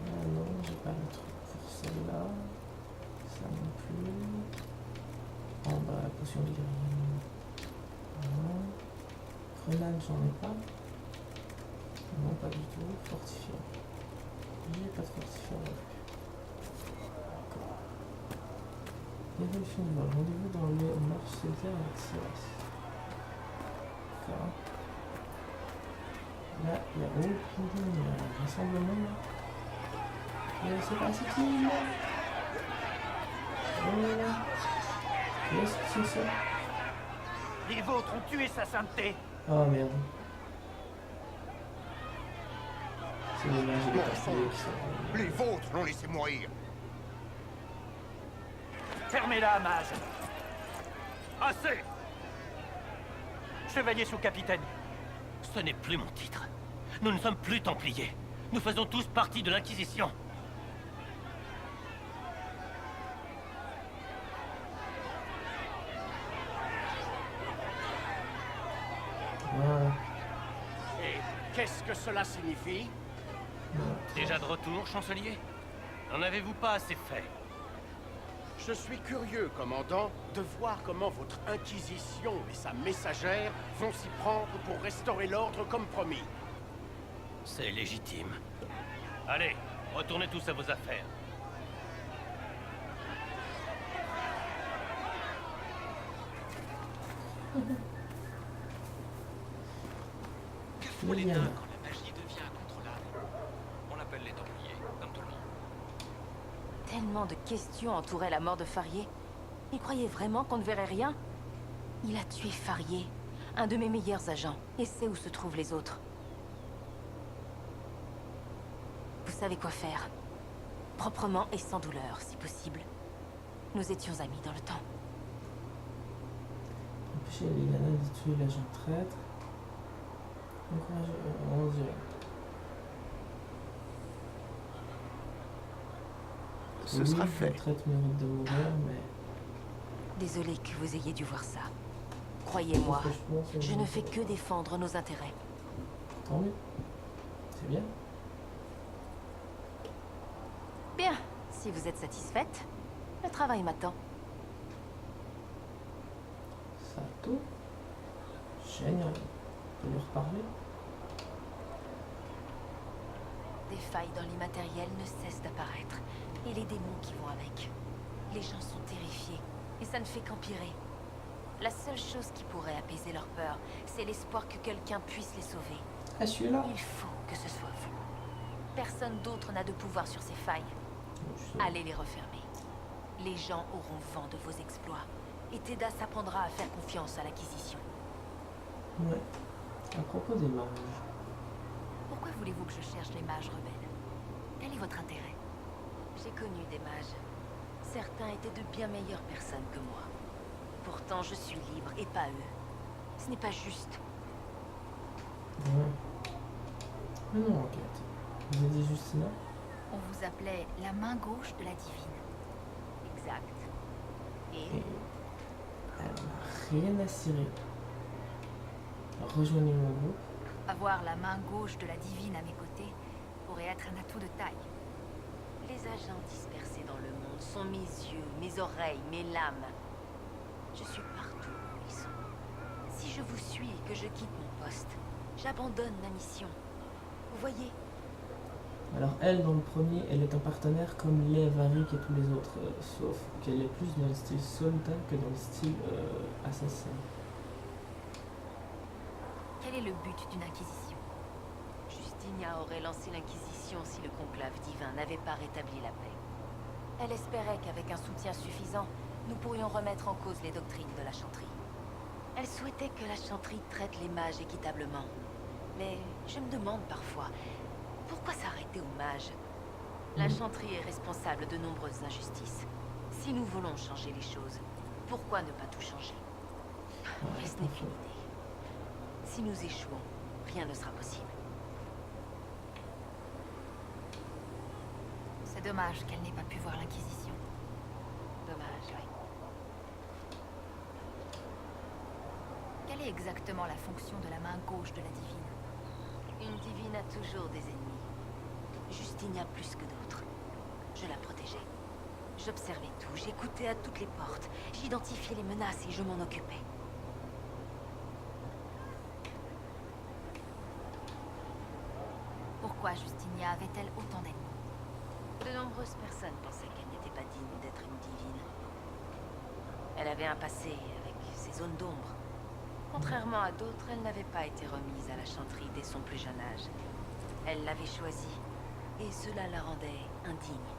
Ah non, j'ai pas le truc pour celle-là. Ça non plus. En bas, la potion de guérison. Non. Grenade, j'en ai pas. Non, pas du tout. Fortifiant. J'ai pas de fortifiant non plus. D'accord. Évolution du vol. Rendez-vous dans les marches solitaires avec Silas. D'accord. Là, il y a un rassemblement là. Et c'est pas c'est qui là? Voilà. Qu'est-ce que c'est ça? Les vôtres ont tué sa sainteté. Oh merde. C'est les mages et les Templiers qui sont... Les vôtres l'ont laissé mourir. Fermez-la, mage. Assez. Chevalier sous-capitaine. Ce n'est plus mon titre. Nous ne sommes plus Templiers. Nous faisons tous partie de l'Inquisition. Voilà. Et qu'est-ce que cela signifie? Déjà de retour, chancelier? N'en avez-vous pas assez fait? Je suis curieux, commandant, de voir comment votre Inquisition et sa messagère vont s'y prendre pour restaurer l'ordre comme promis. C'est légitime. Allez, retournez tous à vos affaires. Que font les nains quand la magie devient incontrôlable? On l'appelle les Templiers, comme tout le monde. Tellement de questions entouraient la mort de Farier. Il croyait vraiment qu'on ne verrait rien? Il a tué Farier, un de mes meilleurs agents, et sait où se trouvent les autres. Vous savez quoi faire. Proprement et sans douleur, si possible. Nous étions amis dans le temps. Empêcher les nanas de tuer l'agent traître. Encourager... on dirait. Ce sera fait. Le traître mérite de mourir, mais... Désolé que vous ayez dû voir ça. Croyez-moi, franchement, c'est je bon. ne fais que défendre nos intérêts. Tant mieux. C'est bien. Bien, si vous êtes satisfaite, le travail m'attend. Sato. Génial. On peut lui reparler. Des failles dans l'immatériel ne cessent d'apparaître, et les démons qui vont avec. Les gens sont terrifiés, et ça ne fait qu'empirer. La seule chose qui pourrait apaiser leur peur, c'est l'espoir que quelqu'un puisse les sauver. Ah, je suis là. Il faut que ce soit vous. Personne d'autre n'a de pouvoir sur ces failles. Allez les refermer. Les gens auront vent de vos exploits, et Teda s'apprendra à faire confiance à l'Inquisition. Ouais. À propos des mages. Pourquoi voulez-vous que je cherche les mages rebelles? Quel est votre intérêt? J'ai connu des mages. Certains étaient de bien meilleures personnes que moi. Pourtant, je suis libre et pas eux. Ce n'est pas juste. Ouais. Mais non, enquête. Vous êtes dit Justina? On vous appelait la main gauche de la divine. Exact. Et elle n'a rien à cirer. Rejoignez mon groupe. Avoir la main gauche de la divine à mes côtés pourrait être un atout de taille. Les agents dispersés dans le monde sont mes yeux, mes oreilles, mes lames. Je suis partout où ils sont. Si je vous suis et que je quitte mon poste, j'abandonne ma mission. Vous voyez? Alors elle, dans le premier, elle est un partenaire comme Lev, Arik et tous les autres, sauf qu'elle est plus dans le style soldat que dans le style assassin. Quel est le but d'une inquisition? Justinia aurait lancé l'inquisition si le conclave divin n'avait pas rétabli la paix. Elle espérait qu'avec un soutien suffisant, nous pourrions remettre en cause les doctrines de la chanterie. Elle souhaitait que la chanterie traite les mages équitablement. Mais je me demande parfois, pourquoi s'arrêter aux mages? La chanterie est responsable de nombreuses injustices. Si nous voulons changer les choses, pourquoi ne pas tout changer? Mais ce n'est qu'une idée. Si nous échouons, rien ne sera possible. C'est dommage qu'elle n'ait pas pu voir l'Inquisition. Dommage, oui. Quelle est exactement la fonction de la main gauche de la divine? Une divine a toujours des ennemis. Justinia plus que d'autres. Je la protégeais. J'observais tout, j'écoutais à toutes les portes. J'identifiais les menaces et je m'en occupais. Pourquoi Justinia avait-elle autant d'ennemis? De nombreuses personnes pensaient qu'elle n'était pas digne d'être une divine. Elle avait un passé avec ses zones d'ombre. Contrairement à d'autres, elle n'avait pas été remise à la chanterie dès son plus jeune âge. Elle l'avait choisie, et cela la rendait indigne.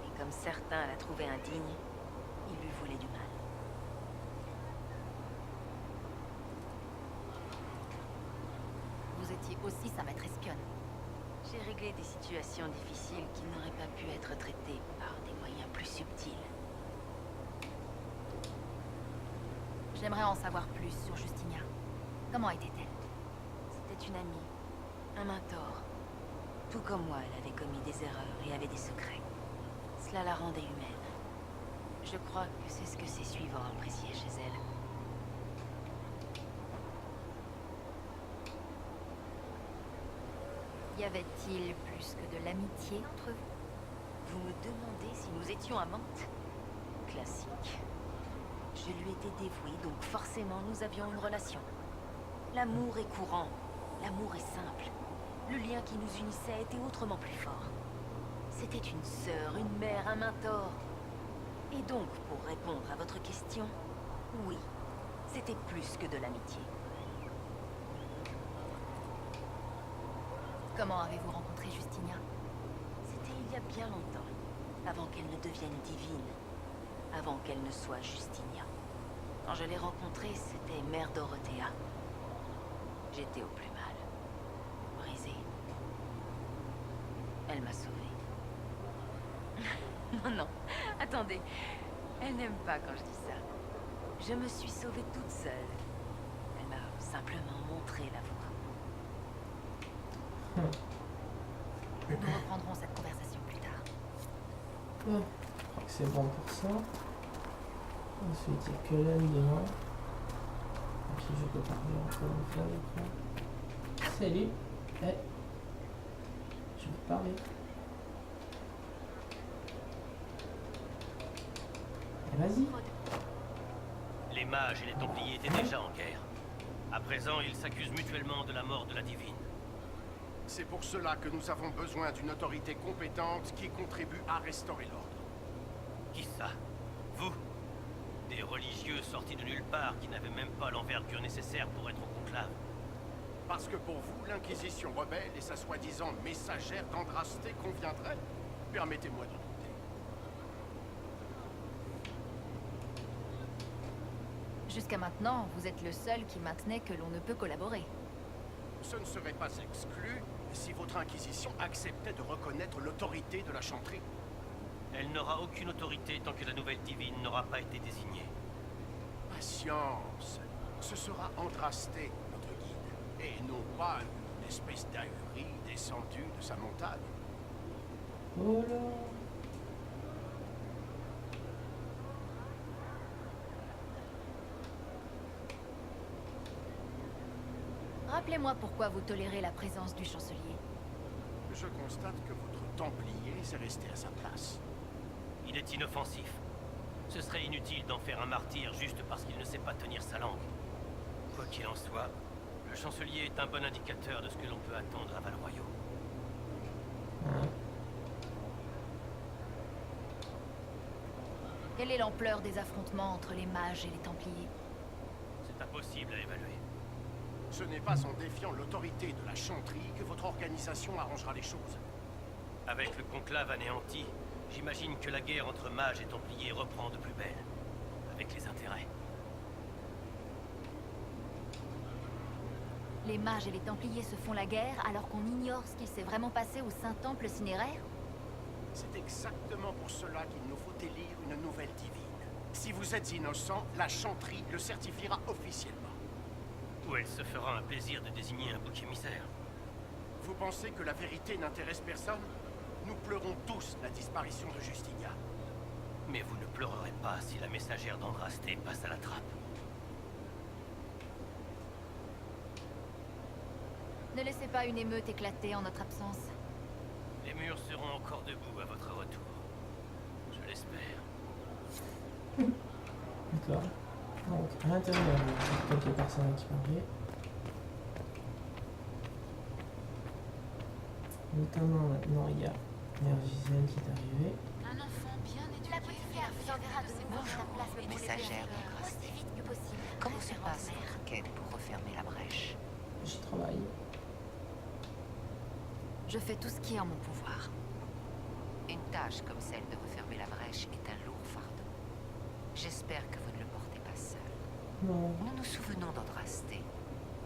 Et comme certains la trouvaient indigne, ils lui voulaient du mal. Vous étiez aussi sa maître espionne. J'ai réglé des situations difficiles qui n'auraient pas pu être traitées par des moyens plus subtils. J'aimerais en savoir plus sur Justinia. Comment était-elle? C'était une amie, un mentor. Tout comme moi, elle avait commis des erreurs et avait des secrets. Cela la rendait humaine. Je crois que c'est ce que ses suivants appréciaient chez elle. Y avait-il plus que de l'amitié entre vous? Vous me demandez si nous étions amantes? Classique. Je lui étais dévouée, donc forcément nous avions une relation. L'amour est courant, l'amour est simple. Le lien qui nous unissait était autrement plus fort. C'était une sœur, une mère, un mentor. Et donc, pour répondre à votre question, oui, c'était plus que de l'amitié. Comment avez-vous rencontré Justinia? C'était il y a bien longtemps, avant qu'elle ne devienne divine, avant qu'elle ne soit Justinia. Quand je l'ai rencontrée, c'était Mère Dorothea. J'étais au plus mal, brisée. Elle m'a sauvée. Non, non, attendez. Elle n'aime pas quand je dis ça. Je me suis sauvée toute seule. Elle m'a simplement montré la voie. Nous reprendrons cette conversation plus tard. Bon, je crois que c'est bon pour ça. Ensuite, il n'y a que l'âme devant. À qui je peux parler encore une fois, je crois. Salut. Eh. Je peux parler. Eh, vas-y. Les mages et les Templiers étaient déjà en guerre. À présent, ils s'accusent mutuellement de la mort de la divine. C'est pour cela que nous avons besoin d'une autorité compétente qui contribue à restaurer l'ordre. Qui ça? Vous? Des religieux sortis de nulle part qui n'avaient même pas l'envergure nécessaire pour être au conclave. Parce que pour vous, l'Inquisition rebelle et sa soi-disant messagère d'Andrasté conviendraient? Permettez-moi de douter. Jusqu'à maintenant, vous êtes le seul qui maintenait que l'on ne peut collaborer. Ce ne serait pas exclu si votre Inquisition acceptait de reconnaître l'autorité de la chanterie. Elle n'aura aucune autorité tant que la nouvelle divine n'aura pas été désignée. Patience. Ce sera Andrasté, notre guide, et non pas une espèce d'ahuri descendue de sa montagne. Oh là. Rappelez-moi pourquoi vous tolérez la présence du chancelier. Je constate que votre Templier s'est resté à sa place. Il est inoffensif. Ce serait inutile d'en faire un martyr juste parce qu'il ne sait pas tenir sa langue. Quoi qu'il en soit, le chancelier est un bon indicateur de ce que l'on peut attendre à Val-Royaux. Quelle est l'ampleur des affrontements entre les mages et les templiers? C'est impossible à évaluer. Ce n'est pas en défiant l'autorité de la chanterie que votre organisation arrangera les choses. Avec le conclave anéanti, j'imagine que la guerre entre mages et templiers reprend de plus belle. Avec les intérêts. Les mages et les templiers se font la guerre alors qu'on ignore ce qu'il s'est vraiment passé au Saint-Temple cinéraire? C'est exactement pour cela qu'il nous faut élire une nouvelle divine. Si vous êtes innocent, la chanterie le certifiera officiellement. Ou elle se fera un plaisir de désigner un bouc émissaire. Vous pensez que la vérité n'intéresse personne? Nous pleurons tous la disparition de Justinia. Mais vous ne pleurerez pas si la messagère d'Andrasté passe à la trappe. Ne laissez pas une émeute éclater en notre absence. Les murs seront encore debout à votre retour. Je l'espère. D'accord. Donc, à l'intérieur, il y a quelques personnes qui parlaient. Notamment, maintenant, il y a Nervisienne qui est arrivée. Un enfant bien éduqué. La potière vous enverra de nouveau sur la place de Messagère d'Andrasté. aussi vite que possible. Comment se passe votre quête pour refermer la brèche? J'y travaille. Je fais tout ce qui est en mon pouvoir. Une tâche comme celle de refermer la brèche est un lourd fardeau. J'espère que vous ne le portez pas seul. Non. Nous nous souvenons d'Andrasté,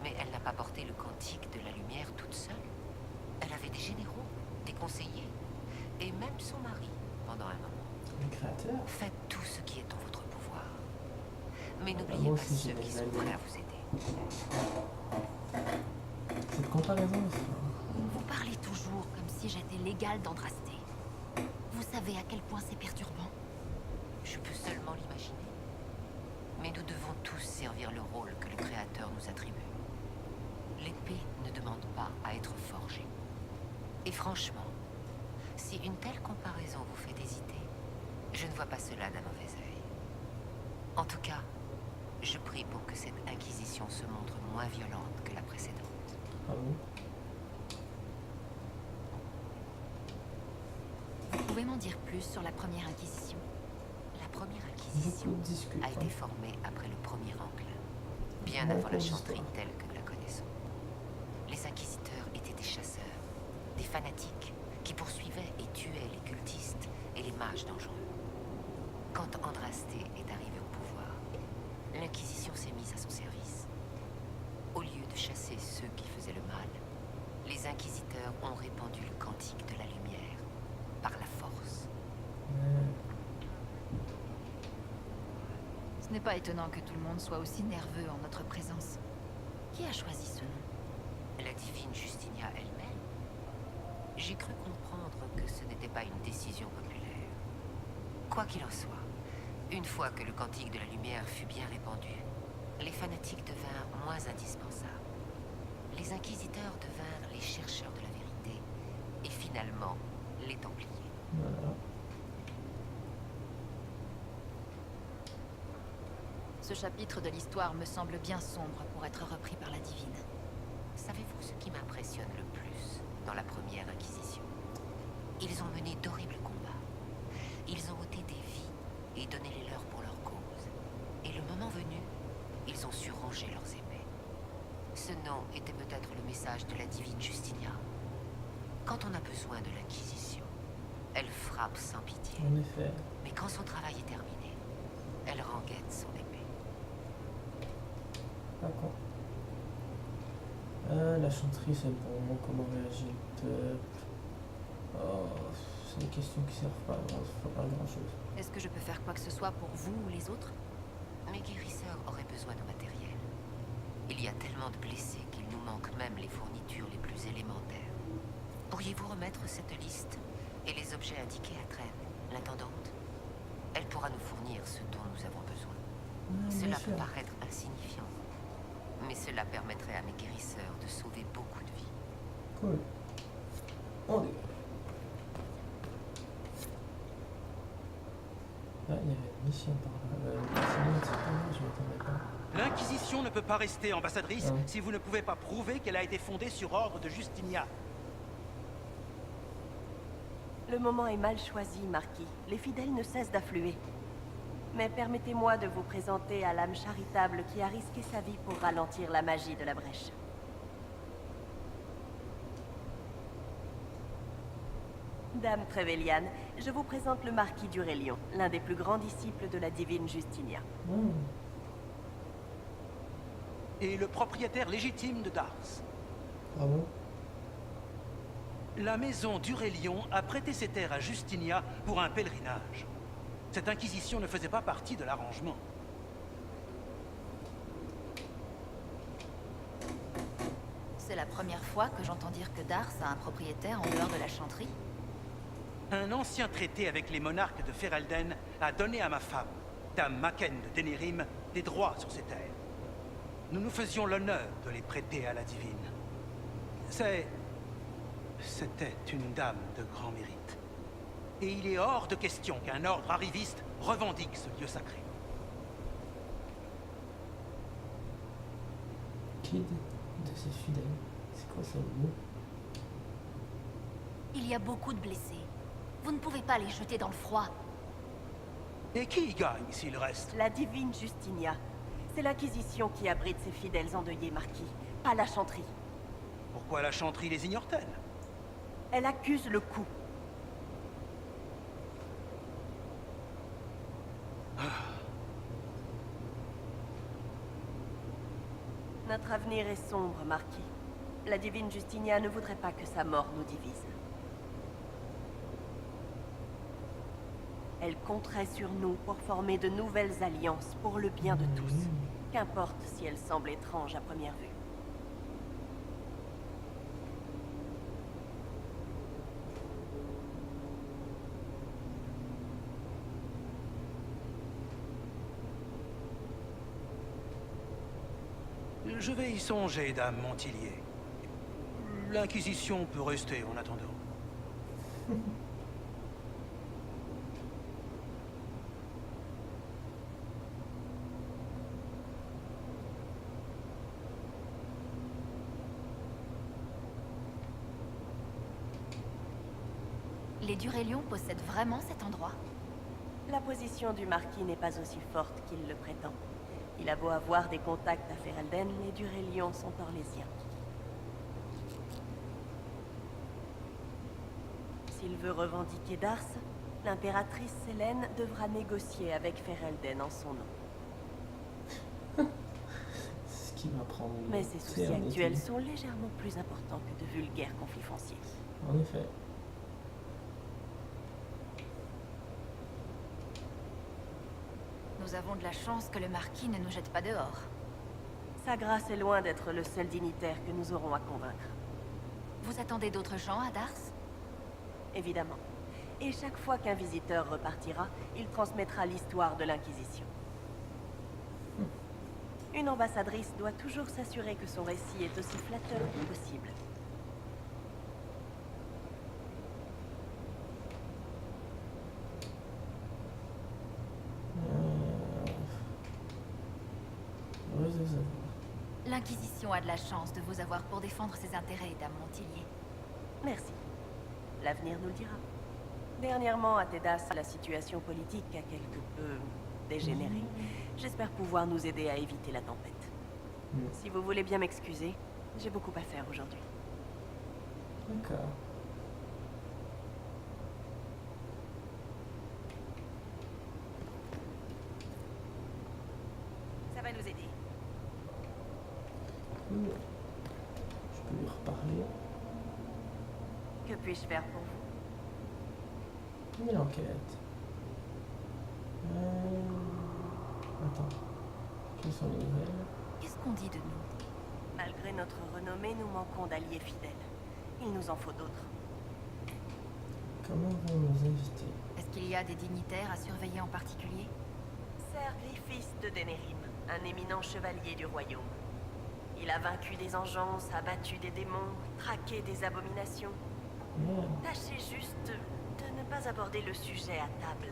mais elle n'a pas porté le cantique de la lumière toute seule. Elle avait des généraux, des conseillers, et même son mari pendant un moment. Le créateur. Faites tout ce qui est en votre pouvoir. Mais Moi n'oubliez pas aussi, ceux j'ai qui des sont amis. prêts à vous aider. Cette comparaison aussi. Vous parlez toujours comme si j'étais l'égale d'Andrasté. Vous savez à quel point c'est perturbant? Je peux seulement l'imaginer. Mais nous devons tous servir le rôle que le Créateur nous attribue. L'épée ne demande pas à être forgée. Et franchement, si une telle comparaison vous fait hésiter, je ne vois pas cela d'un mauvais œil. En tout cas, je prie pour que cette inquisition se montre moins violente que la précédente. Ah bon? Vous pouvez m'en dire plus sur la première inquisition? La première inquisition Beaucoup discutent. a été formée après le premier enclin, bien Beaucoup avant la d'histoires. chanterie telle que nous la connaissons. Les inquisiteurs étaient des chasseurs, des fanatiques qui poursuivaient et tuaient les cultistes et les mages dangereux. Quand Andrasté est arrivé au pouvoir, l'Inquisition s'est mise à son service. Au lieu de chasser ceux qui faisaient le mal, les inquisiteurs ont répandu le cantique de la lumière par la force. Ce n'est pas étonnant que tout le monde soit aussi nerveux en notre présence. Qui a choisi ce nom? La divine Justinia elle-même. J'ai cru comprendre que ce n'était pas une décision populaire. Quoi qu'il en soit, une fois que le cantique de la lumière fut bien répandu, les fanatiques devinrent moins indispensables. Les inquisiteurs devinrent les chercheurs de la vérité, et finalement, les templiers. Voilà. Ce chapitre de l'histoire me semble bien sombre pour être repris par la divine. Savez-vous ce qui m'impressionne le plus? connaissez peut-être le message de la divine Justinia. Quand on a besoin de l'Inquisition, elle frappe sans pitié. En effet. Mais quand son travail est terminé, elle rengaine son épée. D'accord. La chanterie, c'est bon. Comment réagit le peuple? Oh, c'est des questions qui servent pas à grand chose. Est-ce que je peux faire quoi que ce soit pour vous ou les autres? Mes guérisseurs auraient besoin de matériel. Il y a tellement de blessés qu'il nous manque même les fournitures les plus élémentaires. Pourriez-vous remettre cette liste et les objets indiqués à Trèves, l'intendante? Elle pourra nous fournir ce dont nous avons besoin. Cela peut paraître insignifiant, mais cela permettrait à mes guérisseurs de sauver beaucoup de vies. Cool. On dégage. Ah, il y avait une mission par là. Je m'attendais pas. L'Inquisition ne peut pas rester ambassadrice Ah. si vous ne pouvez pas prouver qu'elle a été fondée sur ordre de Justinia. Le moment est mal choisi, Marquis. Les fidèles ne cessent d'affluer. Mais permettez-moi de vous présenter à l'âme charitable qui a risqué sa vie pour ralentir la magie de la brèche. Dame Trevelyan, je vous présente le Marquis d'Urelion, l'un des plus grands disciples de la divine Justinia. Et le propriétaire légitime de Dars. Ah bon? La maison d'Urelion a prêté ses terres à Justinia pour un pèlerinage. Cette inquisition ne faisait pas partie de l'arrangement. C'est la première fois que j'entends dire que Dars a un propriétaire en dehors de la chanterie. Un ancien traité avec les monarques de Ferelden a donné à ma femme, Dame Maken de Denerim, des droits sur ces terres. Nous nous faisions l'honneur de les prêter à la divine. C'était une dame de grand mérite. Et il est hors de question qu'un ordre arriviste revendique ce lieu sacré. Kid de ses fidèles. C'est quoi ça, le mot? Il y a beaucoup de blessés. Vous ne pouvez pas les jeter dans le froid. Et qui gagne s'il reste? La divine Justinia. C'est l'Inquisition qui abrite ses fidèles endeuillés, Marquis, pas la chanterie. Pourquoi la chanterie les ignore-t-elle? Elle accuse le coup. Notre avenir est sombre, Marquis. La divine Justinia ne voudrait pas que sa mort nous divise. Elle compterait sur nous pour former de nouvelles alliances pour le bien de tous. Qu'importe si elles semblent étranges à première vue. Je vais y songer, Dame Montillier. L'Inquisition peut rester en attendant. Les Durelion possèdent vraiment cet endroit? La position du marquis n'est pas aussi forte qu'il le prétend. Il a beau avoir des contacts à Ferelden, les Durelion sont orlésiens. S'il veut revendiquer Dars, l'impératrice Hélène devra négocier avec Ferelden en son nom. Ce qui va prendre. Mais ses soucis actuels sont légèrement plus importants que de vulgaires conflits fonciers. En effet. Nous avons de la chance que le marquis ne nous jette pas dehors. Sa grâce est loin d'être le seul dignitaire que nous aurons à convaincre. Vous attendez d'autres gens à Dars? Évidemment. Et chaque fois qu'un visiteur repartira, il transmettra l'histoire de l'Inquisition. Une ambassadrice doit toujours s'assurer que son récit est aussi flatteur que possible. L'Inquisition a de la chance de vous avoir pour défendre ses intérêts, Dame Montillier. Merci. L'avenir nous le dira. Dernièrement, à Tedas, la situation politique a quelque peu dégénéré. J'espère pouvoir nous aider à éviter la tempête. Si vous voulez bien m'excuser, J'ai beaucoup à faire aujourd'hui. D'accord. Ça va nous aider. Cool. Je peux lui reparler. Que puis-je faire pour vous? Une enquête. Attends. Quelles sont les nouvelles? Qu'est-ce qu'on dit de nous? Malgré notre renommée, nous manquons d'alliés fidèles. Il nous en faut d'autres. Comment vont nous inviter? Est-ce qu'il y a des dignitaires à surveiller en particulier? Ser Griffiths de Denerim, un éminent chevalier du royaume. Il a vaincu des engeances, abattu des démons, traqué des abominations. Tâchez juste de ne pas aborder le sujet à table.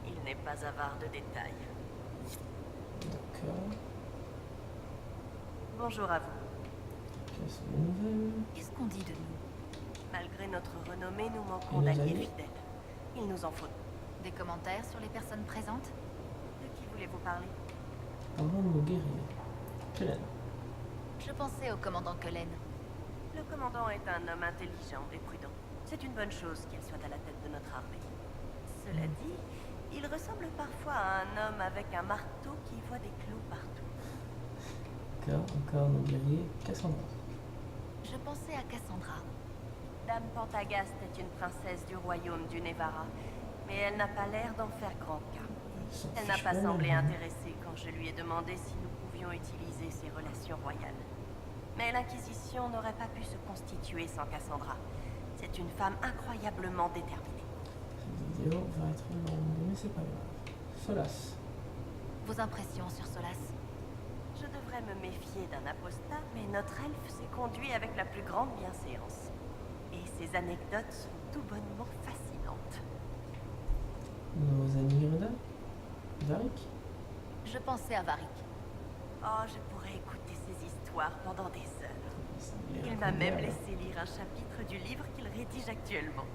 Il n'est pas avare de détails. D'accord. Bonjour à vous. Quelles sont les nouvelles? Qu'est-ce qu'on dit de nous? Malgré notre renommée, nous manquons Et nos d'alliés amis? fidèles. Il nous en faut. Des commentaires sur les personnes présentes? De qui voulez-vous parler? Parlons de nos guerriers. Cullen. Je pensais au commandant Cullen. Le commandant est un homme intelligent et prudent. C'est une bonne chose qu'il soit à la tête de notre armée. Cela dit, il ressemble parfois à un homme avec un marteau qui voit des clous partout. D'accord, encore nos guerriers. Cassandra. Je pensais à Cassandra. Dame Pentagast est une princesse du royaume du Nevara, mais elle n'a pas l'air d'en faire grand cas. Elle n'a pas semblé intéressée quand je lui ai demandé si nous pouvions utiliser ses relations royales. Mais l'Inquisition n'aurait pas pu se constituer sans Cassandra. C'est une femme incroyablement déterminée. Cette vidéo va être longue, mais c'est pas grave. Solas. Vos impressions sur Solas? Je devrais me méfier d'un apostat, mais notre elfe s'est conduit avec la plus grande bienséance. Et ses anecdotes sont tout bonnement fascinantes. Nos amis Irda. Varric. Je pensais à Varric. Oh, je pourrais écouter ces histoires pendant des heures. semblait Il m'a même incroyable. laissé lire un chapitre du livre qu'il rédige actuellement.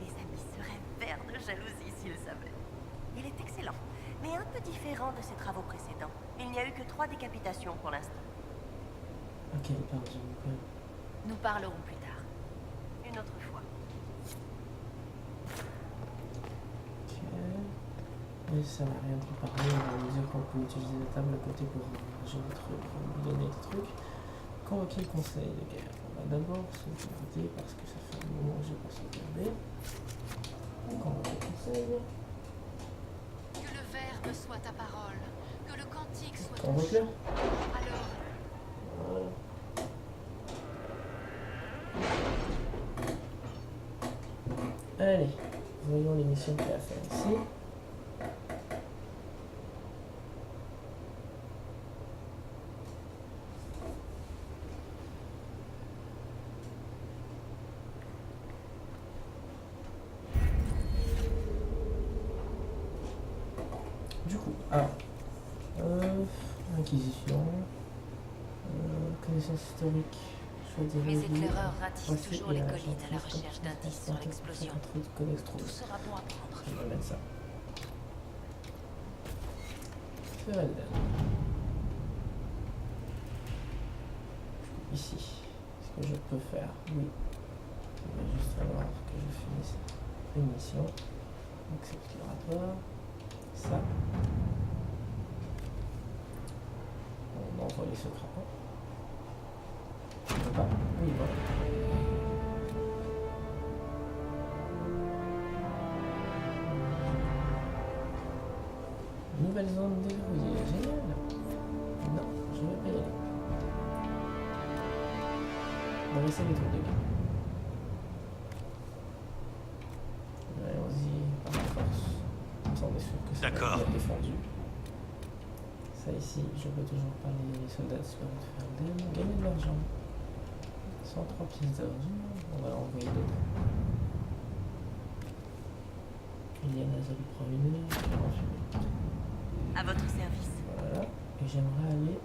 Mes amis seraient verts de jalousie s'ils savaient. Il est excellent, mais un peu différent de ses travaux précédents. Il n'y a eu que 3 décapitations pour l'instant. Ok, pardon. Nous parlerons plus tard. Une autre fois. Ok. Mais ça n'a rien de parler. On va nous dire qu'on peut utiliser la table à côté pour ranger des trucs, pour nous donner des trucs. Convoquer le conseil de guerre. On va d'abord sauvegarder parce que ça fait un moment que j'ai pas sauvegardé. Convoquer le conseil. Que le verbe soit ta parole, que le cantique soit ton Convoque-le. chant. Alors, Voilà. Allez, voyons les missions qu'il y a à faire ici. Du coup, alors, Inquisition, connaissance historique, choix des mes religions, éclaireurs ratissent voici toujours et les la collines à la chanteuse recherche comme d'indices ça, sur c'est l'explosion. Codex Trouve. Tout sera bon à prendre. Je vais mettre ça. Ferelden. Ici. Ce que je peux faire, oui. Il va juste falloir que je finisse une mission. Accepte l'exploratoire. Ça. On envoie les secrets. Je peux pas. Oui, voilà. Nouvelle zone déverrouillée, génial. Non, je vais pas y aller. On va laisser les trucs de guerre. Allons-y par la force. Comme ça on est sûr que ça va D'accord. être défendu. Ça ici, je peux toujours parler les soldats de Spirit Ferelden. Gagner de l'argent. 103 pièces d'or. On va l'envoyer dedans. Iliana Zoli prend une heure, 48 minutes. À votre service. Voilà, et j'aimerais aller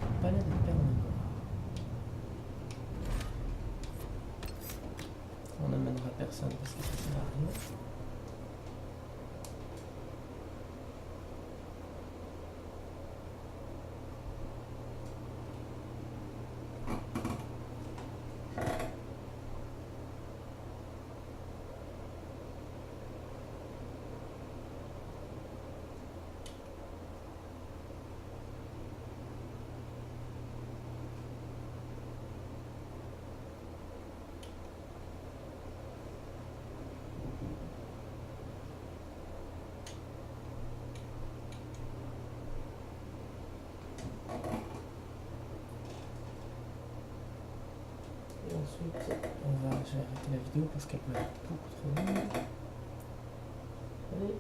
au palais de Perle Noire. On n'amènera personne parce que ça sert à rien. ensuite, je vais arrêter la vidéo parce qu'elle va être beaucoup trop longue. Allez.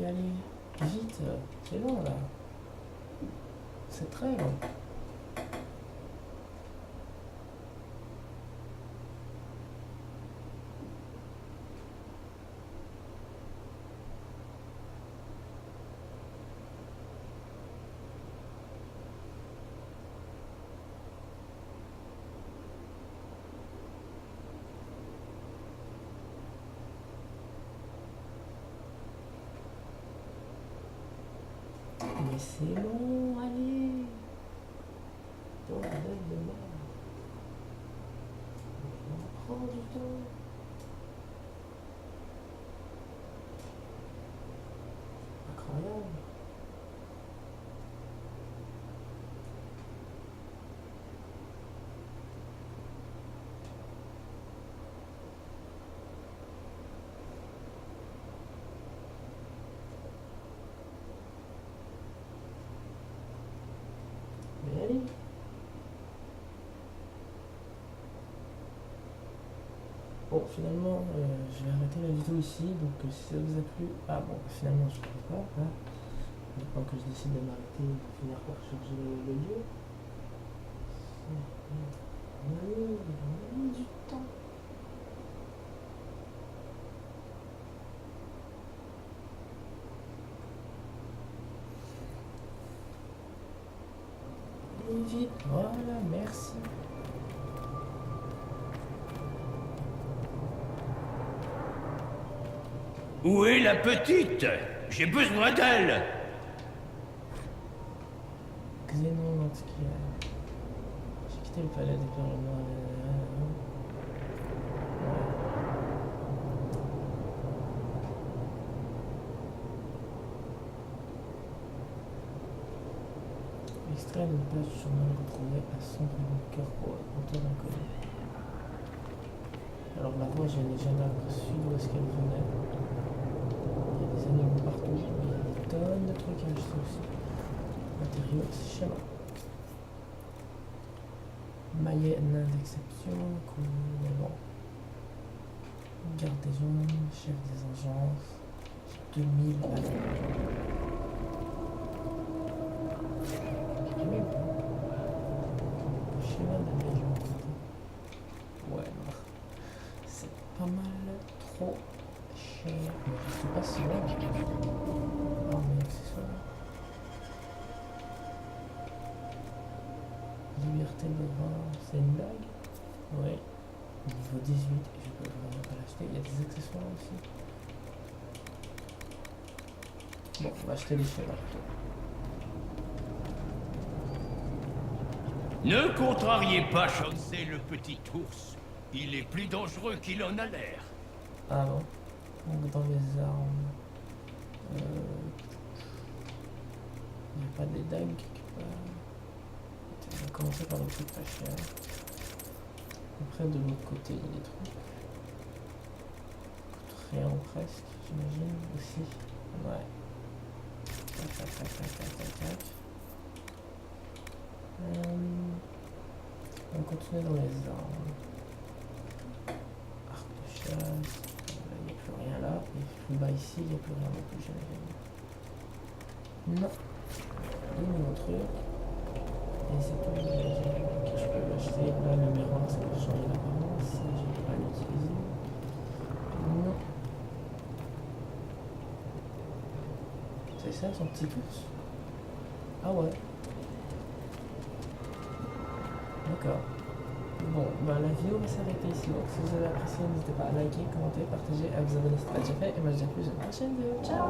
Allez, vite, c'est long là. C'est très long. Mais c'est long, allez. Bordel de merde. On prend du temps. Incroyable. Mais allez. Bon, finalement, je vais arrêter la vidéo ici. Donc, si ça vous a plu... Ah bon, finalement, je ne peux pas. Hein. Il faut que je décide de m'arrêter et de finir par charger l'audio. On a mis du temps. Vite, voilà, merci. Où est la petite? J'ai besoin d'elle. Xénon Antiquaire. J'ai quitté le palais des Pyromans. Extrait d'une page du journal retrouvée à Sombre Cœur auteur inconnu. Alors la voix, je n'ai jamais aperçu d'où est-ce qu'elle venait. Il y a des animaux partout, mais il y a des tonnes de trucs à acheter aussi. Matériaux, schéma. Mayenne d'exception, mais bon. Garde des ondes, chef des agences, 2000 schéma de légion. Ouais, c'est pas mal trop cher. Je sais pas si là. Oh, mais accessoires. Liberté de vin, c'est une blague? Ouais. Niveau 18, et je peux vraiment pas l'acheter. Il y a des accessoires aussi. Bon, on va acheter les schémas plutôt. Ne contrariez pas Chauncey le petit ours. Il est plus dangereux qu'il en a l'air. Ah bon? Donc dans les armes... Il n'y a pas des dagues quelque part. On va commencer par le truc pas cher. Après de l'autre côté il y a des trucs. Coûte rien presque, j'imagine aussi. Ouais. Tac tac tac tac tac tac tac. On continue dans les armes. Arc de chasse. Il n'y a plus rien là. Et plus bas ici, il n'y a plus rien non plus, j'imagine. Non. Il y a un truc. Et c'est tout. Ok, je peux l'acheter. Là, le miroir, ça peut changer l'apparence. Si je ne peux pas l'utiliser. Non. C'est ça, son petit ours? Ah ouais. D'accord. Bon, bah la vidéo va s'arrêter ici. Donc si vous avez apprécié, n'hésitez pas à liker, commenter, partager, à vous abonner si ce n'est pas déjà fait. Et moi je vous dis à plus dans la prochaine vidéo. Ciao!